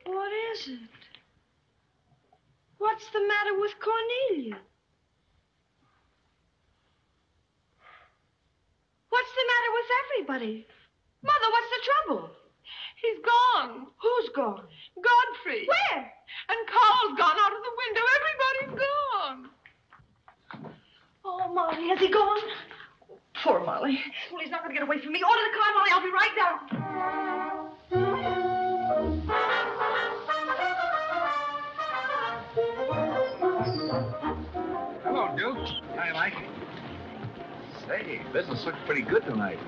What is it? What's the matter with Cornelia? What's the matter with everybody? Mother, what's the trouble? He's gone. Who's gone? Godfrey. Where? And Carl's gone out of the window. Everybody's gone. Oh, Molly, has he gone? Poor Molly. Well, he's not going to get away from me. Order the car, Molly. I'll be right down. Hello, Duke. Hi, Mike. Say, business looks pretty good tonight.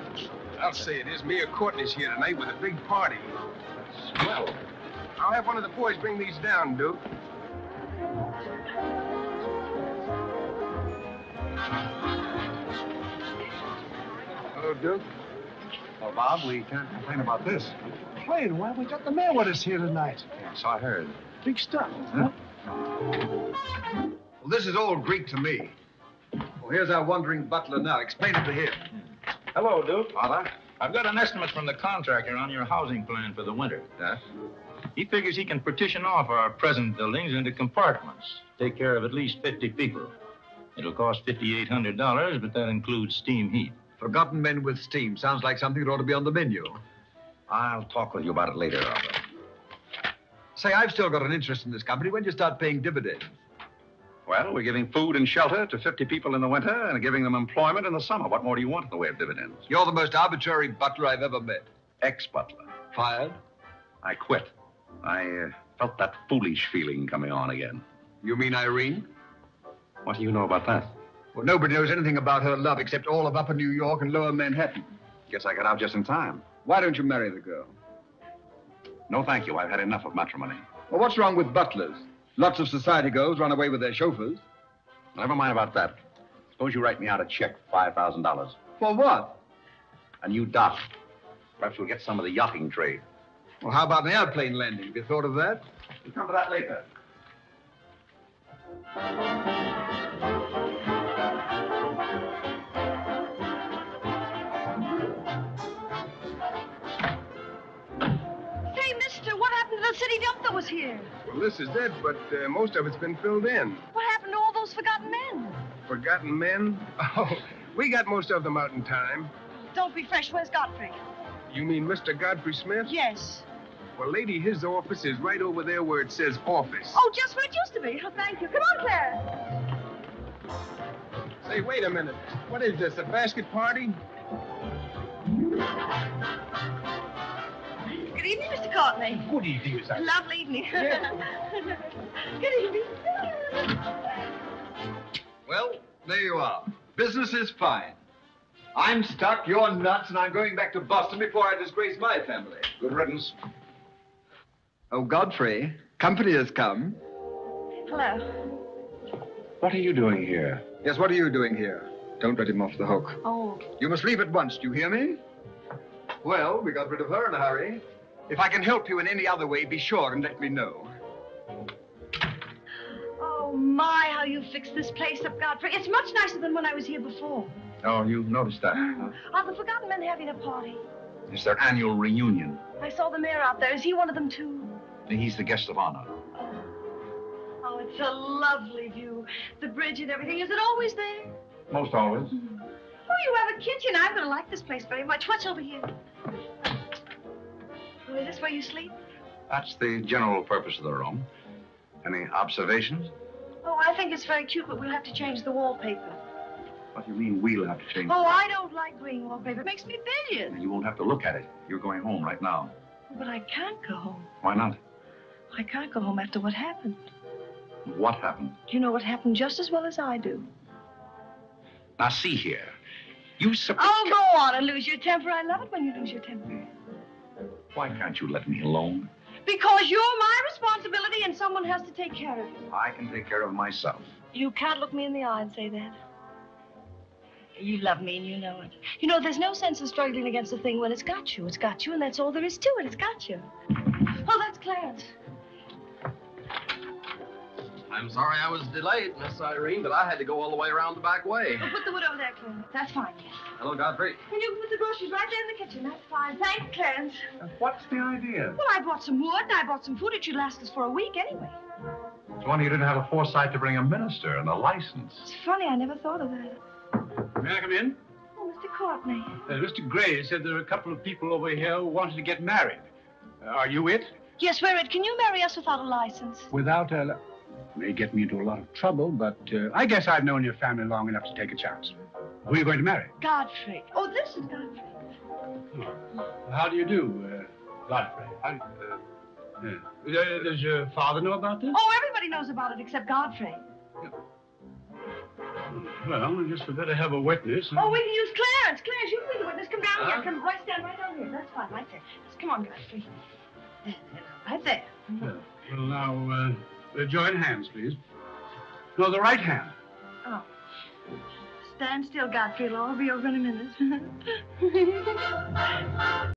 I'll say it is. Mayor Courtney's here tonight with a big party. Swell. I'll have one of the boys bring these down, Duke. Hello, Duke. Well, Bob, we can't complain about this. Wait, why we got the mayor with us here tonight? Yeah, so I heard. Big stuff. Huh? Well, this is all Greek to me. Well, here's our wandering butler now. Explain it to him. Hello, Duke. Father? I've got an estimate from the contractor on your housing plan for the winter. Yes? He figures he can partition off our present buildings into compartments, take care of at least 50 people. It'll cost $5,800, but that includes steam heat. Forgotten men with steam. Sounds like something that ought to be on the menu. I'll talk with you about it later, Albert. Say, I've still got an interest in this company. When do you start paying dividends? Well, we're giving food and shelter to 50 people in the winter and giving them employment in the summer. What more do you want in the way of dividends? You're the most arbitrary butler I've ever met. Ex-butler. Fired? I quit. I felt that foolish feeling coming on again. You mean Irene? What do you know about that? Well, nobody knows anything about her love except all of Upper New York and Lower Manhattan. Guess I got out just in time. Why don't you marry the girl? No, thank you. I've had enough of matrimony. Well, what's wrong with butlers? Lots of society girls run away with their chauffeurs. Never mind about that. Suppose you write me out a check for $5,000. For what? A new dock. Perhaps we'll get some of the yachting trade. Well, how about an airplane landing? Have you thought of that? We'll come to that later. Say, mister, what happened to the city dump that was here? Well, this is it, but most of it's been filled in. What happened to all those forgotten men? Forgotten men? Oh, we got most of them out in time. Don't be fresh. Where's Godfrey? You mean Mr. Godfrey Smith? Yes. Well, lady, his office is right over there where it says office. Oh, just where it used to be. Oh, thank you. Come on, Claire. Say, wait a minute. What is this, a basket party? Good evening, Mr. Courtney. Good evening, Miss Irene. Lovely evening. Good evening. Well, there you are. Business is fine. I'm stuck, you're nuts, and I'm going back to Boston before I disgrace my family. Good riddance. Oh, Godfrey, company has come. Hello. What are you doing here? Yes, what are you doing here? Don't let him off the hook. Oh. You must leave at once, do you hear me? Well, we got rid of her in a hurry. If I can help you in any other way, be sure and let me know. Oh, my, how you fixed this place up, Godfrey. It's much nicer than when I was here before. Oh, you noticed that, huh? Are the forgotten men having a party? It's their annual reunion. I saw the mayor out there. Is he one of them, too? He's the guest of honor. Oh, it's a lovely view. The bridge and everything. Is it always there? Most always. Oh, you have a kitchen. I'm going to like this place very much. What's over here? Oh, is this where you sleep? That's the general purpose of the room. Any observations? Oh, I think it's very cute, but we'll have to change the wallpaper. What do you mean we'll have to change? Oh, I don't like green wallpaper. It makes me bilious. You won't have to look at it. You're going home right now. But I can't go home. Why not? I can't go home after what happened. What happened? You know what happened just as well as I do. Now, see here. You Oh, go on and lose your temper. I love it when you lose your temper. Why can't you let me alone? Because you're my responsibility and someone has to take care of you. I can take care of myself. You can't look me in the eye and say that. You love me and you know it. You know, there's no sense in struggling against a thing when it's got you. It's got you, and that's all there is to it. It's got you. Oh, that's Clarence. I'm sorry I was delayed, Miss Irene, but I had to go all the way around the back way. Well, put the wood over there, Clarence. That's fine, yes. Hello, Godfrey. And you can put the groceries right there in the kitchen. That's fine. Thanks, Clarence. What's the idea? Well, I bought some wood, and I bought some food. It should last us for a week anyway. It's wonder you didn't have the foresight to bring a minister and a license. It's funny, I never thought of that. May I come in? Oh, Mr. Courtney. Mr. Gray said there are a couple of people over here who wanted to get married. Are you it? Yes, we're it. Can you marry us without a license? Without a... May get me into a lot of trouble, but I guess I've known your family long enough to take a chance. Who are you going to marry? Godfrey. Oh, this is Godfrey. How do you do, Godfrey? Does your father know about this? Oh, everybody knows about it except Godfrey. Well, I guess we better have a witness. Oh, we can use Clarence. Clarence, you can be the witness. Come down here. Come right, stand right down here. That's fine, right there. Just come on, Godfrey. There, right there. Well, now, join hands, please. No, the right hand. Oh. Stand still, Godfrey. It'll all be over in a minute.